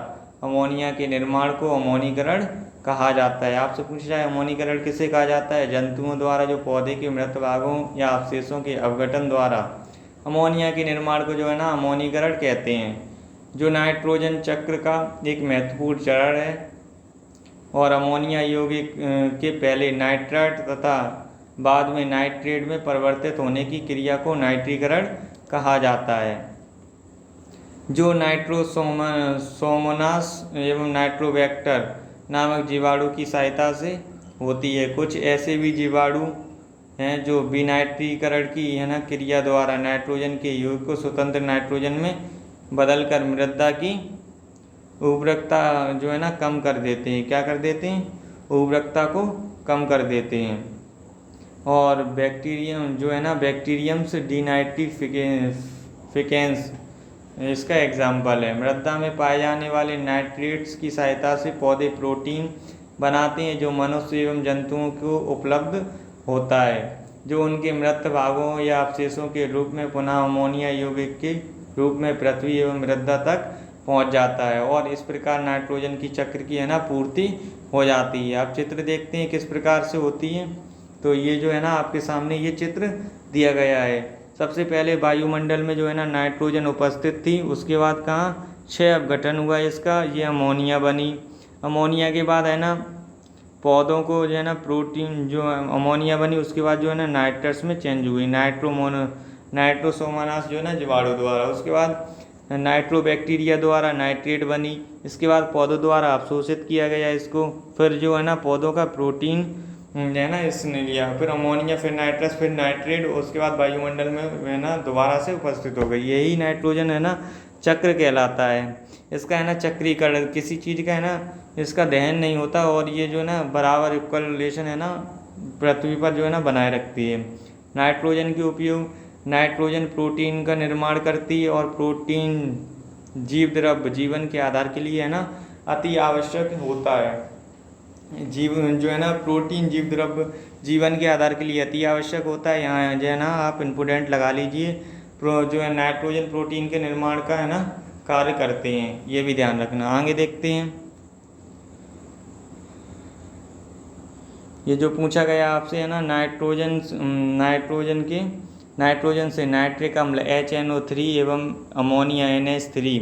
अमोनिया के निर्माण को अमोनीकरण कहा जाता है। आपसे पूछा जाए अमोनीकरण किसे कहा जाता है? जंतुओं द्वारा जो पौधे के मृत भागों या अवशेषों के अपघटन द्वारा अमोनिया के निर्माण को जो है ना अमोनीकरण कहते हैं, जो नाइट्रोजन चक्र का एक महत्वपूर्ण चरण है। और अमोनिया यौगिक के पहले नाइट्रेट तथा बाद में नाइट्रेट में परिवर्तित होने की क्रिया को नाइट्रीकरण कहा जाता है, जो नाइट्रोसोमोनास एवं नाइट्रोबैक्टर नामक जीवाणु की सहायता से होती है। कुछ ऐसे भी जीवाणु हैं जो विनाइट्रीकरण की है ना क्रिया द्वारा नाइट्रोजन के यौगिक को स्वतंत्र नाइट्रोजन में बदलकर मृदा की उर्वरकता जो है ना कम कर देते हैं। क्या कर देते हैं? उर्वरकता को कम कर देते हैं। और बैक्टीरियम जो है ना बैक्टीरियम्स डिनाइट्रिफिकेंस इसका एग्जाम्पल है। मृदा में पाए जाने वाले नाइट्रेट्स की सहायता से पौधे प्रोटीन बनाते हैं, जो मनुष्य एवं जंतुओं को उपलब्ध होता है, जो उनके मृत भागों या अवशेषों के रूप में पुनः अमोनिया यौगिक के रूप में पृथ्वी एवं मृदा तक पहुंच जाता है, और इस प्रकार नाइट्रोजन की चक्र की है ना पूर्ति हो जाती है। आप चित्र देखते हैं किस प्रकार से होती है। तो ये जो है ना आपके सामने ये चित्र दिया गया है। सबसे पहले वायुमंडल में जो है ना नाइट्रोजन उपस्थित थी, उसके बाद कहाँ 6 अपघटन हुआ इसका, ये अमोनिया बनी। अमोनिया के बाद है ना पौधों को जो है ना प्रोटीन जो अमोनिया बनी, उसके बाद जो है ना नाइट्रस में चेंज हुई नाइट्रोसोमोनास जो है ना जीवाणु द्वारा, उसके बाद नाइट्रोबैक्टीरिया द्वारा नाइट्रेट बनी, इसके बाद पौधों द्वारा अवशोषित किया गया इसको, फिर जो है ना पौधों का प्रोटीन है ना इसने लिया, फिर अमोनिया, फिर नाइट्रस, फिर नाइट्रेट, उसके बाद वायुमंडल में है ना दोबारा से उपस्थित हो गई। यही नाइट्रोजन है ना चक्र कहलाता है। इसका है ना चक्रीकरण, किसी चीज़ का है ना इसका दहन नहीं होता, और ये जो है ना बराबर इक्वल रिलेशन है ना पृथ्वी पर जो है ना बनाए रखती है। नाइट्रोजन के उपयोग, नाइट्रोजन प्रोटीन का निर्माण करती है, और प्रोटीन जीव द्रव्य जीवन के आधार के लिए है ना अति आवश्यक होता है। जीवन जो है ना प्रोटीन जीव द्रव्य जीवन के आधार के लिए अति आवश्यक होता है। यहाँ जो है ना आप इम्पोर्टेंट लगा लीजिए, जो है नाइट्रोजन प्रोटीन के निर्माण का है ना कार्य करते हैं, ये भी ध्यान रखना। आगे देखते हैं। ये जो पूछा गया आपसे है ना, नाइट्रोजन से नाइट्रिक अम्ल HNO3 एवं अमोनिया NH3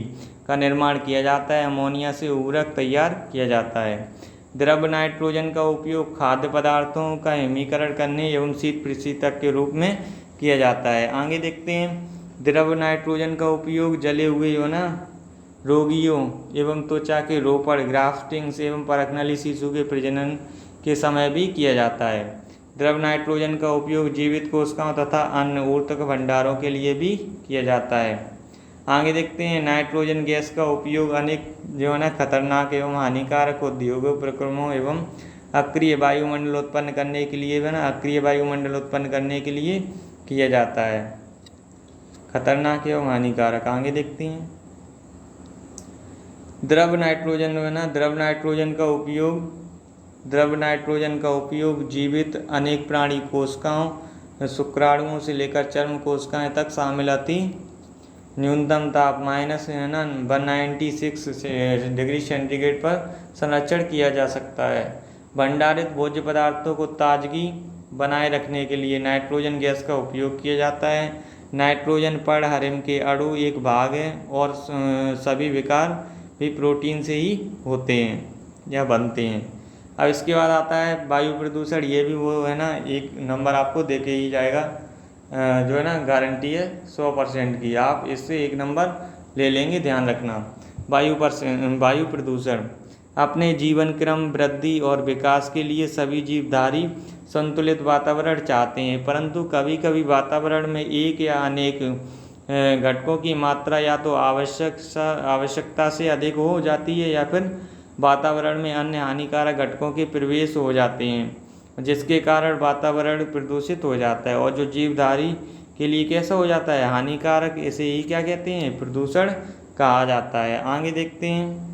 का निर्माण किया जाता है। अमोनिया से उर्वरक तैयार किया जाता है। द्रव नाइट्रोजन का उपयोग खाद्य पदार्थों का हिमीकरण करने एवं शीत प्रशीतक के रूप में किया जाता है। आगे देखते हैं, द्रव नाइट्रोजन का उपयोग जले हुए जो ना रोगियों एवं त्वचा के रोपण, ग्राफ्टिंग्स एवं परखनली शिशु के प्रजनन के समय भी किया जाता है। द्रव नाइट्रोजन का उपयोग जीवित कोशिकाओं तथा अन्य ऊतक भंडारों के लिए भी किया जाता है। आगे देखते हैं, नाइट्रोजन गैस का उपयोग अनेक जो है ना खतरनाक एवं हानिकारक उद्योगों, प्रक्रमों एवं अक्रिय वायुमंडल उत्पन्न करने के लिए किया जाता है। खतरनाक एवं हानिकारक। आगे देखते हैं, द्रव नाइट्रोजन का उपयोग जीवित अनेक प्राणी कोशिकाओं, शुक्राणुओं से लेकर चर्म कोशिकाएं तक शामिल अति न्यूनतम ताप -196 डिग्री सेंटीग्रेड पर संरक्षण किया जा सकता है। भंडारित भोज्य पदार्थों को ताजगी बनाए रखने के लिए नाइट्रोजन गैस का उपयोग किया जाता है। नाइट्रोजन पर्णहरिम के अणु एक भाग है और सभी विकार भी प्रोटीन से ही होते हैं या बनते हैं। अब इसके बाद आता है वायु प्रदूषण। ये भी वो है ना, एक नंबर आपको दे के ही जाएगा, जो है ना गारंटी है 100% की। आप इससे 1 नंबर ले लेंगे, ध्यान रखना। वायु प्रदूषण अपने जीवन क्रम, वृद्धि और विकास के लिए सभी जीवधारी संतुलित वातावरण चाहते हैं, परंतु कभी कभी वातावरण में एक या अनेक घटकों की मात्रा या तो आवश्यकता से अधिक हो जाती है या फिर वातावरण में अन्य हानिकारक घटकों के प्रवेश हो जाते हैं, जिसके कारण वातावरण प्रदूषित हो जाता है और जो जीवधारी के लिए कैसा हो जाता है, हानिकारक। इसे ही क्या कहते हैं, प्रदूषण कहा जाता है। आगे देखते हैं,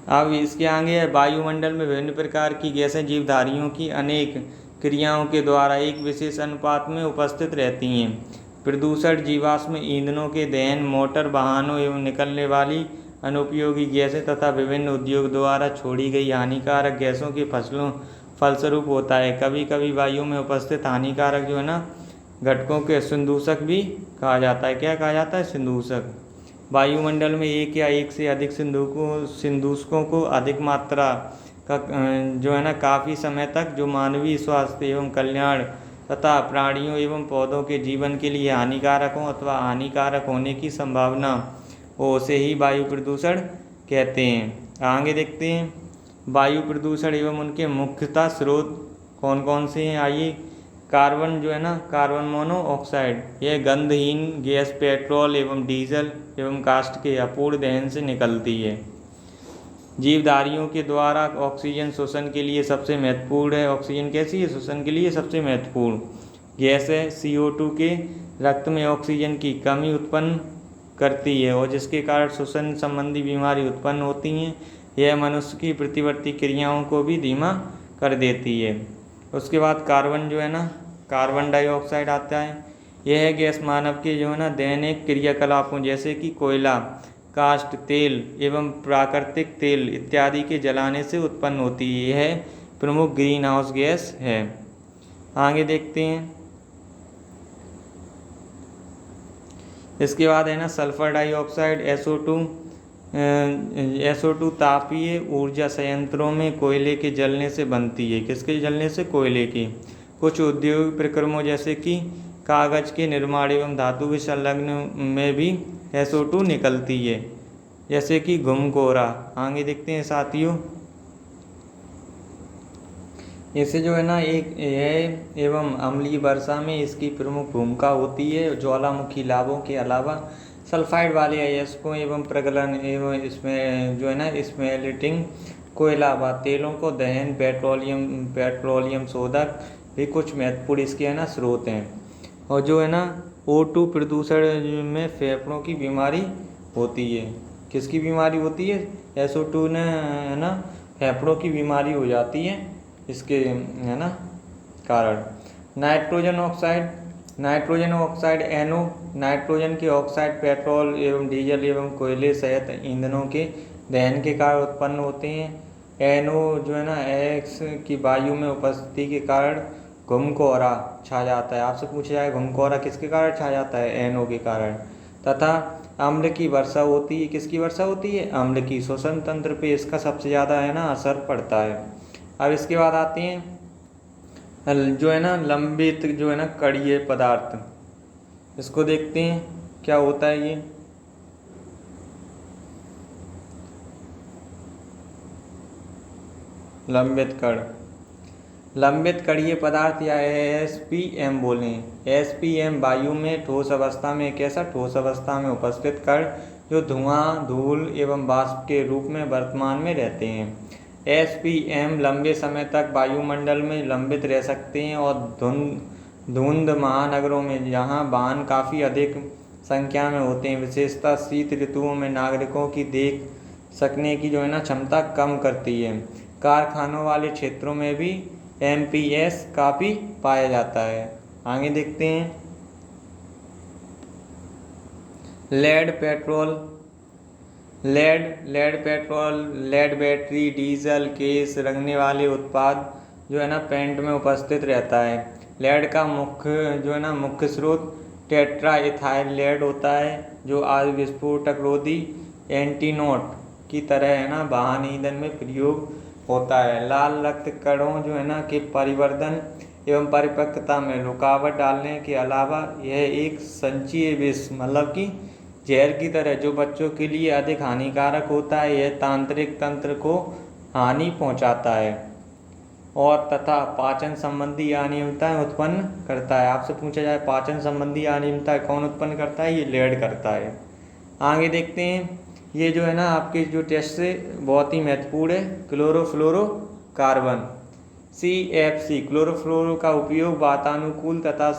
अब इसके आगे है, वायुमंडल में विभिन्न प्रकार की गैसें जीवधारियों की अनेक क्रियाओं के द्वारा एक विशेष अनुपात में उपस्थित रहती हैं। प्रदूषण जीवाश्म ईंधनों के दहन, मोटर वाहनों एवं निकलने वाली अनुपयोगी गैसें तथा विभिन्न उद्योग द्वारा छोड़ी गई हानिकारक गैसों के फलस्वरूप होता है। कभी कभी वायु में उपस्थित हानिकारक जो है ना घटकों के संदूषक भी कहा जाता है। क्या कहा जाता है, संदूषक। वायुमंडल में एक या एक से अधिक संदूषकों को अधिक मात्रा का जो है ना काफ़ी समय तक जो मानवीय स्वास्थ्य एवं कल्याण तथा प्राणियों एवं पौधों के जीवन के लिए हानिकारक हों अथवा हानिकारक होने की संभावना हो, उसे ही वायु प्रदूषण कहते हैं। आगे देखते हैं, वायु प्रदूषण एवं उनके मुख्यतः स्रोत कौन कौन से हैं। आइए, कार्बन जो है ना, कार्बन मोनोऑक्साइड, यह गंधहीन गैस पेट्रोल एवं डीजल एवं काष्ठ के अपूर्ण दहन से निकलती है। जीवधारियों के द्वारा ऑक्सीजन शोषण के लिए सबसे महत्वपूर्ण है। ऑक्सीजन कैसी है, शोषण के लिए सबसे महत्वपूर्ण गैस है। CO2 के रक्त में ऑक्सीजन की कमी उत्पन्न करती है और जिसके कारण श्वसन संबंधी बीमारी उत्पन्न होती हैं। यह मनुष्य की प्रतिवर्ती क्रियाओं को भी धीमा कर देती है। उसके बाद कार्बन जो है ना, कार्बन डाइऑक्साइड आता है। यह गैस मानव के जो है ना दैनिक क्रियाकलापों जैसे कि कोयला, काष्ठ तेल एवं प्राकृतिक तेल इत्यादि के जलाने से उत्पन्न होती है। यह प्रमुख ग्रीन हाउस गैस है। आगे देखते हैं, इसके बाद है ना सल्फर डाइऑक्साइड SO2 तापीय ऊर्जा संयंत्रों में कोयले के जलने से बनती है। किसके जलने से, कोयले के। कुछ औद्योगिक प्रक्रमों जैसे कि कागज के निर्माण एवं धातु के संलग्न में भी SO2 निकलती है, जैसे कि घुमकोरा। आगे देखते हैं साथियों, इसे जो है ना एक यह एवं अम्लीय वर्षा में इसकी प्रमुख भूमिका होती है। ज्वालामुखी लाभों के अलावा सल्फाइड वाले अयस्कों एवं प्रगलन एवं इसमें जो है ना स्मेल्टिंग कोयला व तेलों को दहन, पेट्रोलियम शोधक भी कुछ महत्वपूर्ण इसके है ना स्रोत हैं। और जो है ना O2 प्रदूषण में फेफड़ों की बीमारी होती है। किसकी बीमारी होती है, SO2 ने है ना फेफड़ों की बीमारी हो जाती है इसके है ना कारण। नाइट्रोजन ऑक्साइड NO नाइट्रोजन के ऑक्साइड पेट्रोल एवं डीजल एवं कोयले सहित ईंधनों के दहन के कारण उत्पन्न होते हैं। NO जो है ना X की वायु में उपस्थिति के कारण घुमकोरा छा जाता है। आपसे पूछा जाए घुमकोरा किसके कारण छा जाता है? NO के कारण। तथा अम्ल की वर्षा होती है। किसकी वर्षा होती है? अम्ल की। श्वसन तंत्र पे इसका सबसे ज़्यादा है ना असर पड़ता है। अब इसके बाद आते हैं जो है ना लंबित जो है ना कणीय पदार्थ, इसको देखते हैं क्या होता है ये। लंबित कणीय पदार्थ या SPM बोलें। SPM वायु में ठोस अवस्था में कैसा ठोस अवस्था में उपस्थित कण जो धुआं, धूल एवं वाष्प के रूप में वर्तमान में रहते हैं। SPM लंबे समय तक वायुमंडल में लंबित रह सकते हैं और धुंध महानगरों में जहां वाहन काफ़ी अधिक संख्या में होते हैं, विशेषतः शीत ऋतुओं में नागरिकों की देख सकने की जो है ना क्षमता कम करती है। कारखानों वाले क्षेत्रों में भी MPS काफ़ी पाया जाता है। आगे देखते हैं lead petrol, lead battery, diesel, केस रंगने वाले उत्पाद जो है ना पेंट में उपस्थित रहता है। लेड का मुख्य स्रोत टेट्रा इथाइल लेड होता है जो आज विस्फोटक रोधी एंटीनोट की तरह है ना वाहन ईंधन में प्रयोग होता है। लाल रक्त कणों जो है ना के परिवर्धन एवं परिपक्वता में रुकावट डालने के अलावा यह एक संचयी विष मतलब कि जहर की तरह जो बच्चों के लिए अधिक हानिकारक होता है। यह तांत्रिक तंत्र को हानि पहुंचाता है और तथा पाचन संबंधी अनियमितताएं उत्पन्न करता है। आपसे पूछा जाए पाचन संबंधी अनियमितताएं कौन उत्पन्न करता है? ये लेड करता है। आगे देखते हैं ये जो है ना आपके जो टेस्ट से बहुत ही महत्वपूर्ण है क्लोरोफ्लोरोकार्बन CFC। क्लोरोफ्लोरो का उपयोग वातानुकूल तथा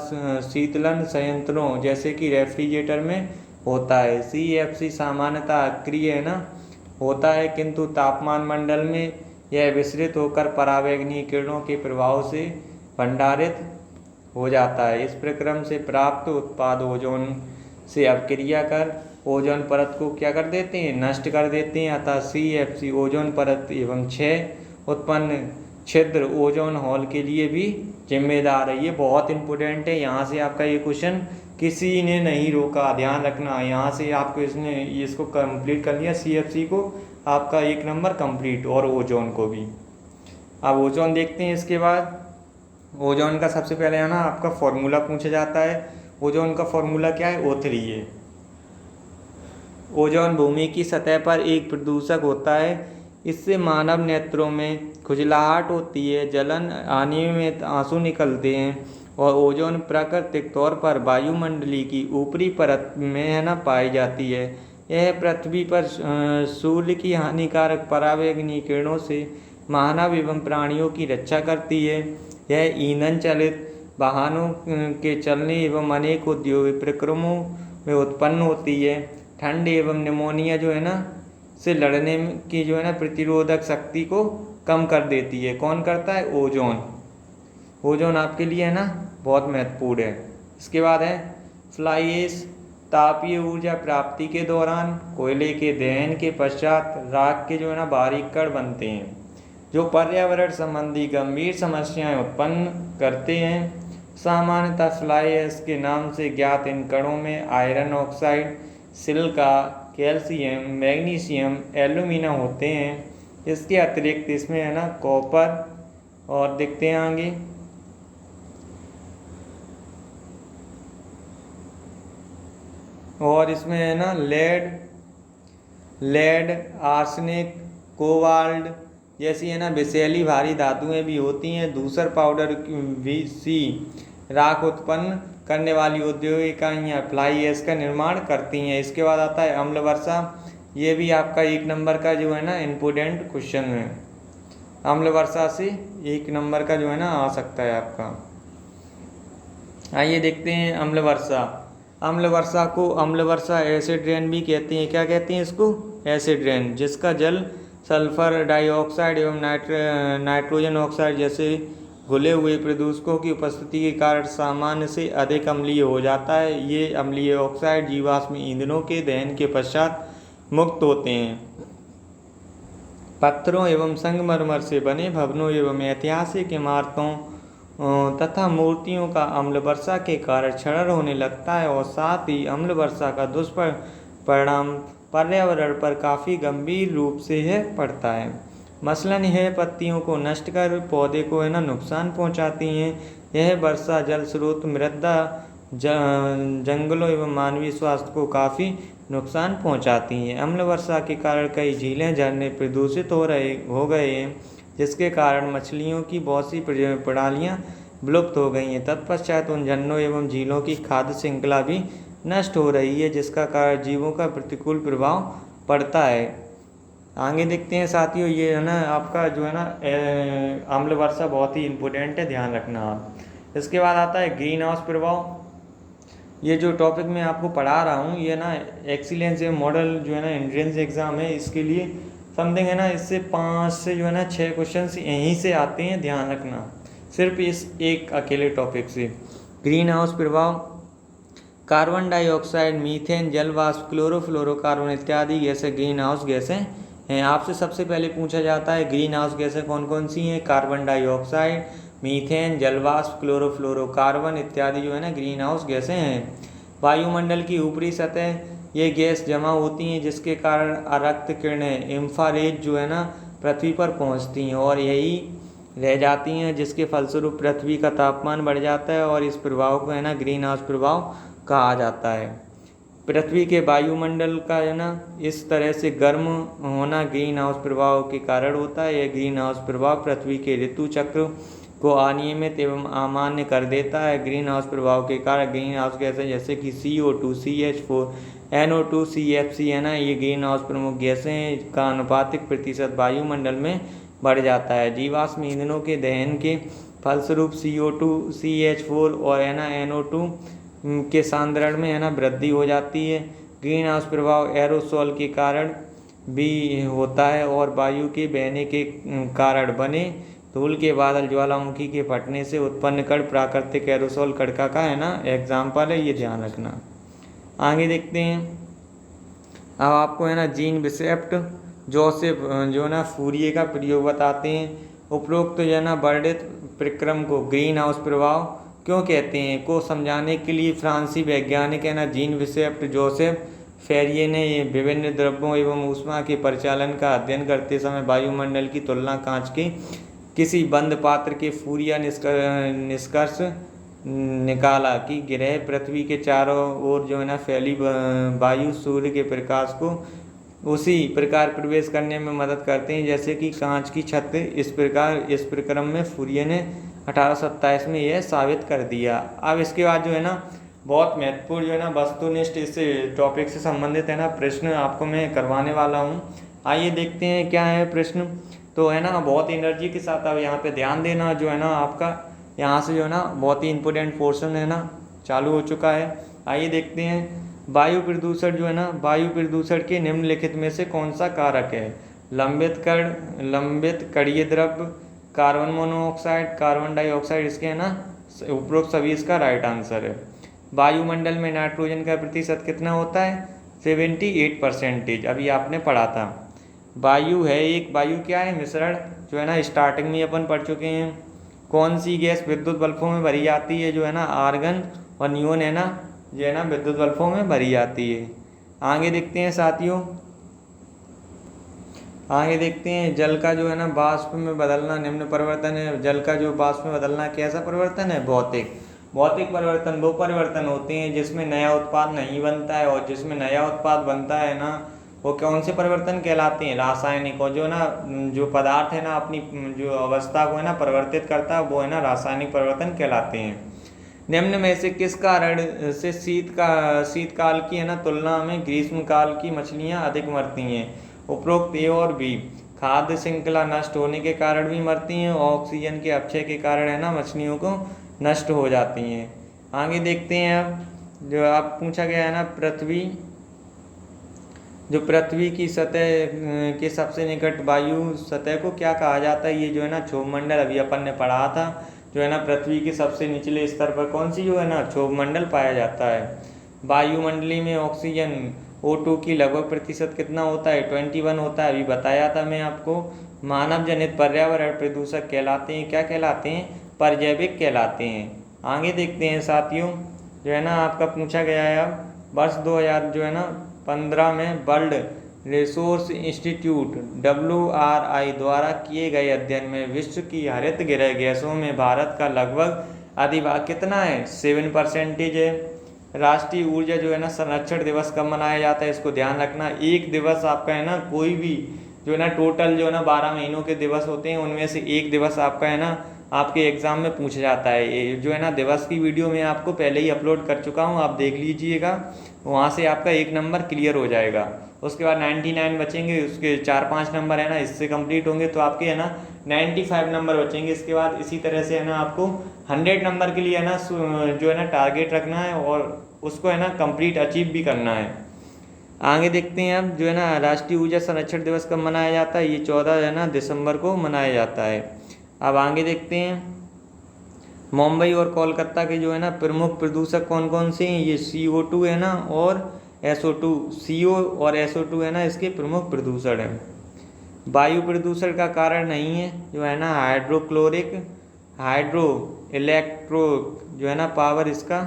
शीतलन संयंत्रों जैसे कि रेफ्रिजरेटर में होता है। CFC सामान्यतः अक्रिय है ना होता है, किंतु तापमान मंडल में यह विसरित होकर परावैंगनी किरणों के प्रभाव से भंडारित हो जाता है। इस प्रक्रम से प्राप्त उत्पाद ओजोन से अवक्रिया कर ओजोन परत को क्या कर देते हैं? नष्ट कर देते हैं। अतः CFC ओजोन परत एवं क्षय उत्पन्न छिद्र ओजोन होल के लिए भी जिम्मेदार है। ये बहुत इंपॉर्टेंट है। यहाँ से आपका ये क्वेश्चन किसी ने नहीं रोका, ध्यान रखना। यहाँ से आपको इसको कंप्लीट कर लिया, CFC को आपका 1 नंबर कंप्लीट और ओजोन को भी। अब ओजोन देखते हैं। इसके बाद ओजोन का सबसे पहले है ना आपका फॉर्मूला पूछा जाता है। ओजोन का फॉर्मूला क्या है? O3 है। ओजोन भूमि की सतह पर एक प्रदूषक होता है। इससे मानव नेत्रों में खुजलाहट होती है, जलन, अनियमित आंसू निकलते हैं और ओजोन प्राकृतिक तौर पर वायुमंडली की ऊपरी परत में है ना पाई जाती है। यह पृथ्वी पर सूर्य की हानिकारक परावैंगनी किरणों से मानव एवं प्राणियों की रक्षा करती है। यह ईंधन चलित वाहनों के चलने एवं अनेक औद्योगिक प्रक्रमों में उत्पन्न होती है। ठंड एवं निमोनिया जो है ना से लड़ने की जो है ना प्रतिरोधक शक्ति को कम कर देती है। कौन करता है? ओजोन। ओजोन आपके लिए है ना बहुत महत्वपूर्ण है। इसके बाद है फ्लाई ऐश। तापीय ऊर्जा प्राप्ति के दौरान कोयले के दहन के पश्चात राख के जो है ना बारीक कण बनते हैं जो पर्यावरण संबंधी गंभीर समस्याएं उत्पन्न करते हैं। सामान्यतः फ्लाई ऐश के नाम से ज्ञात इन कणों में iron oxide, silica, calcium, magnesium, alumina होते हैं। इसके अतिरिक्त इसमें है ना कॉपर और देखते हैं आगे और इसमें है ना लेड, आर्सेनिक, कोबाल्ट जैसी है ना विषैली भारी धातुएं भी होती हैं। दूसर पाउडर VC राख उत्पन्न करने वाली औद्योगिक इकाइयाँ फ्लाई ऐश का निर्माण करती हैं। इसके बाद आता है अम्ल वर्षा। ये भी आपका 1 नंबर का जो है ना इम्पोर्टेंट क्वेश्चन है। अम्ल वर्षा से 1 नंबर का जो है ना आ सकता है आपका। आइए देखते हैं अम्ल वर्षा। अम्ल वर्षा को अम्ल वर्षा एसिड रेन भी कहते हैं। क्या कहते हैं इसको? एसिड रेन, जिसका जल सल्फर डाइऑक्साइड एवं नाइट्रोजन ऑक्साइड जैसे घुले हुए प्रदूषकों की उपस्थिति के कारण सामान्य से अधिक अम्लीय हो जाता है। ये अम्लीय ऑक्साइड जीवाश्म ईंधनों के दहन के पश्चात मुक्त होते हैं। पत्थरों एवं संगमरमर से बने भवनों एवं ऐतिहासिक इमारतों तथा मूर्तियों का अम्ल वर्षा के कारण क्षरण होने लगता है और साथ ही अम्ल वर्षा का दुष्परिणाम पर्यावरण पर काफ़ी गंभीर रूप से है पड़ता है। मसलन यह पत्तियों को नष्ट कर पौधे को है ना नुकसान पहुंचाती हैं। यह वर्षा जल स्रोत मृदा जंगलों एवं मानवीय स्वास्थ्य को काफ़ी नुकसान पहुंचाती हैं। अम्ल वर्षा के कारण कई झीलें झरने प्रदूषित हो गए हैं, जिसके कारण मछलियों की बहुत सी प्रणालियाँ विलुप्त हो गई हैं। तत्पश्चात उन झरनों एवं झीलों की खाद्य श्रृंखला भी नष्ट हो रही है, जिसका कारण जीवों का प्रतिकूल प्रभाव पड़ता है। आगे देखते हैं साथियों, ये है ना आपका जो है ना अम्ल वर्षा बहुत ही इम्पोर्टेंट है, ध्यान रखना आप। इसके बाद आता है ग्रीन हाउस प्रभाव। ये जो टॉपिक मैं आपको पढ़ा रहा हूँ ये ना एक्सीलेंस मॉडल जो है ना एंट्रेंस एग्ज़ाम है, इसके लिए समथिंग है ना इससे 5 से जो है ना 6 क्वेश्चन यहीं से आते हैं, ध्यान रखना, सिर्फ इस एक अकेले टॉपिक से। ग्रीन हाउस प्रभाव, कार्बन डाइऑक्साइड, मीथेन, जल वाष्प, क्लोरोफ्लोरोकार्बन इत्यादि गैसें ग्रीन हाउस गैसें हैं। आपसे सबसे पहले पूछा जाता है ग्रीन हाउस गैसें कौन कौन सी हैं। कार्बन डाइऑक्साइड, मीथेन, जल वाष्प, क्लोरोफ्लोरोकार्बन इत्यादि जो है ना ग्रीन हाउस गैसें हैं। वायुमंडल की ऊपरी सतह ये गैस जमा होती हैं, जिसके कारण अरक्त किरणें इंफ्रारेड जो है ना पृथ्वी पर पहुंचती हैं और यही रह जाती हैं, जिसके फलस्वरूप पृथ्वी का तापमान बढ़ जाता है और इस प्रभाव को है ना ग्रीन हाउस प्रभाव कहा जाता है। पृथ्वी के वायुमंडल का है ना इस तरह से गर्म होना ग्रीन हाउस प्रभाव के कारण होता है। यह ग्रीन हाउस प्रभाव पृथ्वी के ऋतु चक्र को अनियमित एवं अमान्य कर देता है। ग्रीन हाउस प्रभाव के कारण ग्रीन हाउस गैसें जैसे कि CO2, CH4, NO2, CFC है ना, ये ग्रीन हाउस प्रमुख गैसें का अनुपातिक प्रतिशत वायुमंडल में बढ़ जाता है। जीवाश्म ईंधनों के दहन के फलस्वरूप CO2, CH4 और है ना NO2 के सांद्रण में है ना वृद्धि हो जाती है। ग्रीन हाउस प्रभाव एरोसोल के कारण भी होता है और वायु के बहने के कारण बने धूल के बादल ज्वालामुखी के फटने से उत्पन्न कण प्राकृतिक एरोसोल कण का है ना एग्जाम्पल है, ये ध्यान रखना। आगे देखते हैं, अब आपको है ना जीन बिसेप्ट जोसेफ जो ना फूरिये का प्रयोग बताते हैं। उपरोक्त जो है ना वर्णित प्रक्रम को ग्रीन हाउस प्रभाव क्यों कहते हैं को समझाने के लिए फ्रांसीसी वैज्ञानिक है ना जीन बिसेप्ट जोसेफ फेरिये ने विभिन्न द्रव्यों एवं ऊष्मा के परिचालन का अध्ययन करते समय वायुमंडल की तुलना कांच के किसी बंद पात्र के फूरिया निष्कर्ष निकाला कि ग्रह पृथ्वी के चारों ओर जो है ना फैली वायु सूर्य के प्रकाश को उसी प्रकार प्रवेश करने में मदद करते हैं जैसे कि कांच की छत। इस प्रक्रम में फूरिये ने 1827 में यह साबित कर दिया। अब इसके बाद जो है ना बहुत महत्वपूर्ण जो है ना वस्तुनिष्ठ इस टॉपिक से संबंधित है ना प्रश्न आपको मैं करवाने वाला हूँ। आइए देखते हैं क्या है प्रश्न। तो है ना बहुत एनर्जी के साथ अब यहाँ पे ध्यान देना, जो है ना आपका यहाँ से जो है ना बहुत ही इम्पोर्टेंट पोर्शन है ना चालू हो चुका है। आइए देखते हैं, वायु प्रदूषण जो है ना वायु प्रदूषण के निम्नलिखित में से कौन सा कारक है। लंबित कणीय द्रव्य, कार्बन मोनोऑक्साइड, कार्बन डाइऑक्साइड, इसके है ना उपरोक्त सभी इसका राइट आंसर है। वायुमंडल में नाइट्रोजन का प्रतिशत कितना होता है 78%, अभी आपने पढ़ा था। वायु है एक वायु क्या है मिश्रण, जो है ना स्टार्टिंग में अपन पढ़ चुके हैं। कौन सी गैस विद्युत बल्बों में भरी जाती है, जो है ना आर्गन और नियोन है ना जो है ना विद्युत बल्बों में भरी जाती है। आगे देखते हैं साथियों, आगे देखते हैं जल का जो है ना वाष्प में बदलना निम्न परिवर्तन है। जल का जो वाष्प में बदलना कैसा परिवर्तन है, भौतिक परिवर्तन। वो परिवर्तन होते हैं जिसमें नया उत्पाद नहीं बनता है, और जिसमें नया उत्पाद बनता है ना वो कौन से परिवर्तन कहलाते हैं, रासायनिक। और जो ना जो पदार्थ है ना अपनी जो अवस्था को है ना परिवर्तित करता है वो है ना रासायनिक परिवर्तन कहलाते हैं। निम्न में से किस कारण से शीतकाल की है ना तुलना में ग्रीष्मकाल की मछलियां अधिक मरती हैं। उपरोक्त ए और बी। खाद्य श्रृंखला नष्ट होने के कारण भी मरती हैं, ऑक्सीजन के अपक्षय के कारण है ना मछलियों को नष्ट हो जाती हैं। आगे देखते हैं, अब जो आप पूछा गया है ना पृथ्वी की सतह के सबसे निकट वायु सतह को क्या कहा जाता है। ये जो है ना क्षोभमंडल, अभी अपन ने पढ़ा था। जो है ना पृथ्वी के सबसे निचले स्तर पर कौन सी जो है ना क्षोभमंडल पाया जाता है। वायुमंडली में ऑक्सीजन O2 की लगभग प्रतिशत कितना होता है? 21 होता है। अभी बताया था मैं आपको। मानव जनित पर्यावरण प्रदूषक कहलाते हैं, क्या कहलाते हैं? पर्यवेक्षक कहलाते हैं। आगे देखते हैं साथियों, जो है ना आपका पूछा गया है अब वर्ष 2000 जो है ना 15 में वर्ल्ड रिसोर्स इंस्टीट्यूट WRI द्वारा किए गए अध्ययन में विश्व की हरित गृह गैसों में भारत का लगभग अधिभाग कितना है? 7% है। राष्ट्रीय ऊर्जा जो है ना संरक्षण दिवस कब मनाया जाता है? इसको ध्यान रखना। एक दिवस आपका है ना, कोई भी जो है ना टोटल जो है ना 12 महीनों के दिवस होते हैं, उनमें से एक दिवस आपका है ना आपके एग्जाम में पूछा जाता है। ये जो है ना दिवस की वीडियो मैं आपको पहले ही अपलोड कर चुका हूँ, आप देख लीजिएगा, वहाँ से आपका 1 नंबर क्लियर हो जाएगा। उसके बाद 99 बचेंगे, उसके 4-5 नंबर है ना इससे कंप्लीट होंगे तो आपके है ना 95 नंबर बचेंगे। इसके बाद इसी तरह से है ना आपको 100 नंबर के लिए है ना जो है ना टारगेट रखना है और उसको है ना कंप्लीट अचीव भी करना है। आगे देखते हैं अब, जो है ना राष्ट्रीय ऊर्जा संरक्षण दिवस कब मनाया जाता है? ये 14 है ना दिसंबर को मनाया जाता है। अब आगे देखते हैं, मुंबई और कोलकाता के जो है ना प्रमुख प्रदूषक कौन कौन से हैं? ये CO2 है ना और SO2। CO और SO2 है ना इसके प्रमुख प्रदूषण हैं। वायु प्रदूषण का कारण नहीं है जो है ना हाइड्रो इलेक्ट्रो जो है ना पावर, इसका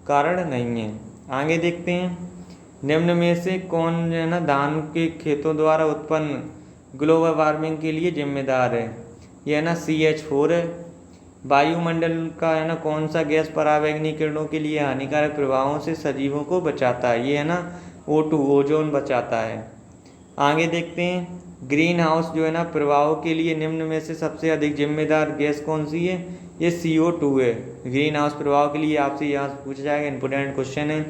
कारण नहीं है। आगे देखते हैं, निम्न में से कौन जो है ना धान के खेतों द्वारा उत्पन्न ग्लोबल वार्मिंग के लिए जिम्मेदार है? ये है ना CH4 है। वायुमंडल का है ना कौन सा गैस पराबैंगनी किरणों के लिए हानिकारक प्रभावों से सजीवों को बचाता है? ये है ना O2 ओजोन बचाता है। आगे देखते हैं, ग्रीन हाउस जो है ना प्रभावों के लिए निम्न में से सबसे अधिक जिम्मेदार गैस कौन सी है? ये CO2 है। ग्रीन हाउस प्रभाव के लिए आपसे यहाँ से पूछा जाएगा, इंपोर्टेंट क्वेश्चन है।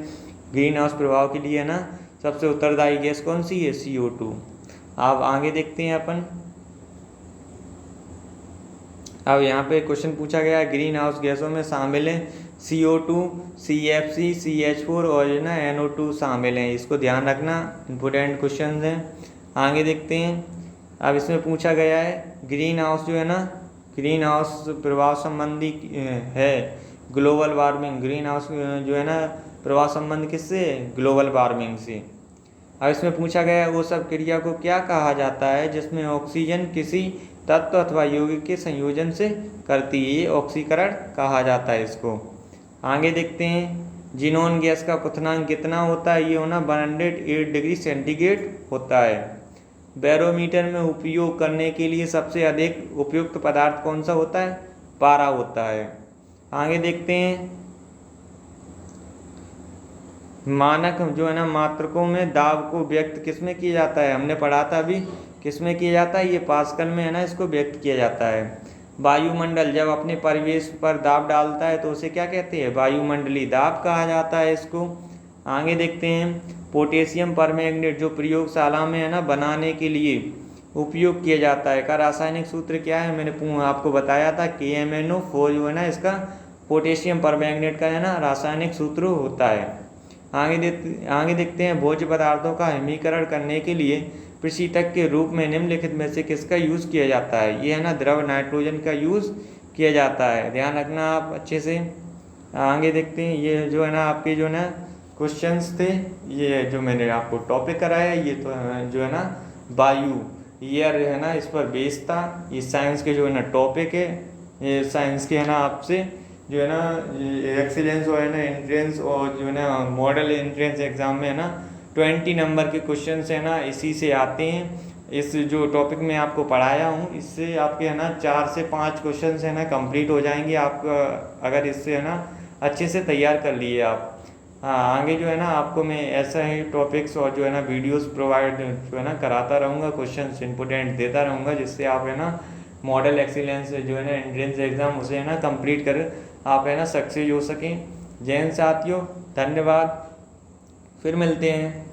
ग्रीन हाउस प्रभाव के लिए है ना सबसे उत्तरदायी गैस कौन सी है? CO2। अब आगे देखते हैं अपन, अब यहाँ पे क्वेश्चन पूछा गया है ग्रीन हाउस गैसों में शामिल है CO2, CFC, CH4 और जो ना NO2 शामिल हैं। इसको ध्यान रखना, इंपोर्टेंट क्वेश्चन हैं। आगे देखते हैं, अब इसमें पूछा गया है ग्रीन हाउस जो है ना ग्रीन हाउस प्रभाव संबंधी है ग्लोबल वार्मिंग। ग्रीन हाउस जो है ना प्रभाव संबंध किससे? ग्लोबल वार्मिंग से। अब इसमें पूछा गया है वो सब क्रिया को क्या कहा जाता है जिसमें ऑक्सीजन किसी तत्व अथवा यौगिक के संयोजन से करती है? ये ऑक्सीकरण कहा जाता है इसको। आगे देखते हैं, जिनोन गैस का क्वथनांक कितना होता है? ये होना 108 डिग्री सेंटीग्रेड होता है। बैरोमीटर में उपयोग करने के लिए सबसे अधिक उपयुक्त पदार्थ कौन सा होता है? पारा होता है। आगे देखते हैं, मानक जो है ना मात्रकों में दाब को व्यक्त किस में किया जाता है? हमने पढ़ा था अभी, किस में किया जाता है? ये पास्कल में है ना इसको व्यक्त किया जाता है। वायुमंडल जब अपने परिवेश पर दाब डालता है तो उसे क्या कहते हैं? वायुमंडलीय दाब कहा जाता है इसको। आगे देखते हैं, पोटेशियम परमैंगनेट जो प्रयोगशाला में है ना बनाने के लिए उपयोग किया जाता है का रासायनिक सूत्र क्या है? मैंने आपको बताया था KMnO4 जो है ना इसका पोटेशियम परमैंगनेट का है ना रासायनिक सूत्र होता है। आगे देखते हैं, भोज्य पदार्थों का हिमीकरण करने के लिए प्रशीतक के रूप में निम्नलिखित में से किसका यूज़ किया जाता है? ये है ना द्रव नाइट्रोजन का यूज़ किया जाता है। ध्यान रखना आप अच्छे से। आगे देखते हैं, ये जो है ना आपके जो है ना क्वेश्चंस थे, ये जो मैंने आपको टॉपिक कराया ये तो जो है ना वायु ईयर है ना इस पर बेस्ड था। ये साइंस के जो है ना टॉपिक है, ये साइंस के है ना आपसे जो है ना एक्सीलेंस और है ना एंट्रेंस और जो है ना मॉडल एंट्रेंस एग्जाम में है ना 20 नंबर के क्वेश्चन है ना इसी से आते हैं। इस जो टॉपिक में आपको पढ़ाया हूँ इससे आपके है ना 4 से 5 क्वेश्चन है ना कंप्लीट हो जाएंगे आप अगर इससे है ना अच्छे से तैयार कर लिए आप। हाँ, आगे जो है ना आपको मैं ऐसा ही टॉपिक्स और जो है ना वीडियोस प्रोवाइड जो है ना कराता रहूँगा, क्वेश्चंस इंपोर्टेंट देता रहूँगा, जिससे आप है ना मॉडल एक्सीलेंस जो है ना एंट्रेंस एग्ज़ाम उसे है ना कंप्लीट कर आप है ना सक्सेस हो सकें। जय हिंद साथियों, धन्यवाद, फिर मिलते हैं।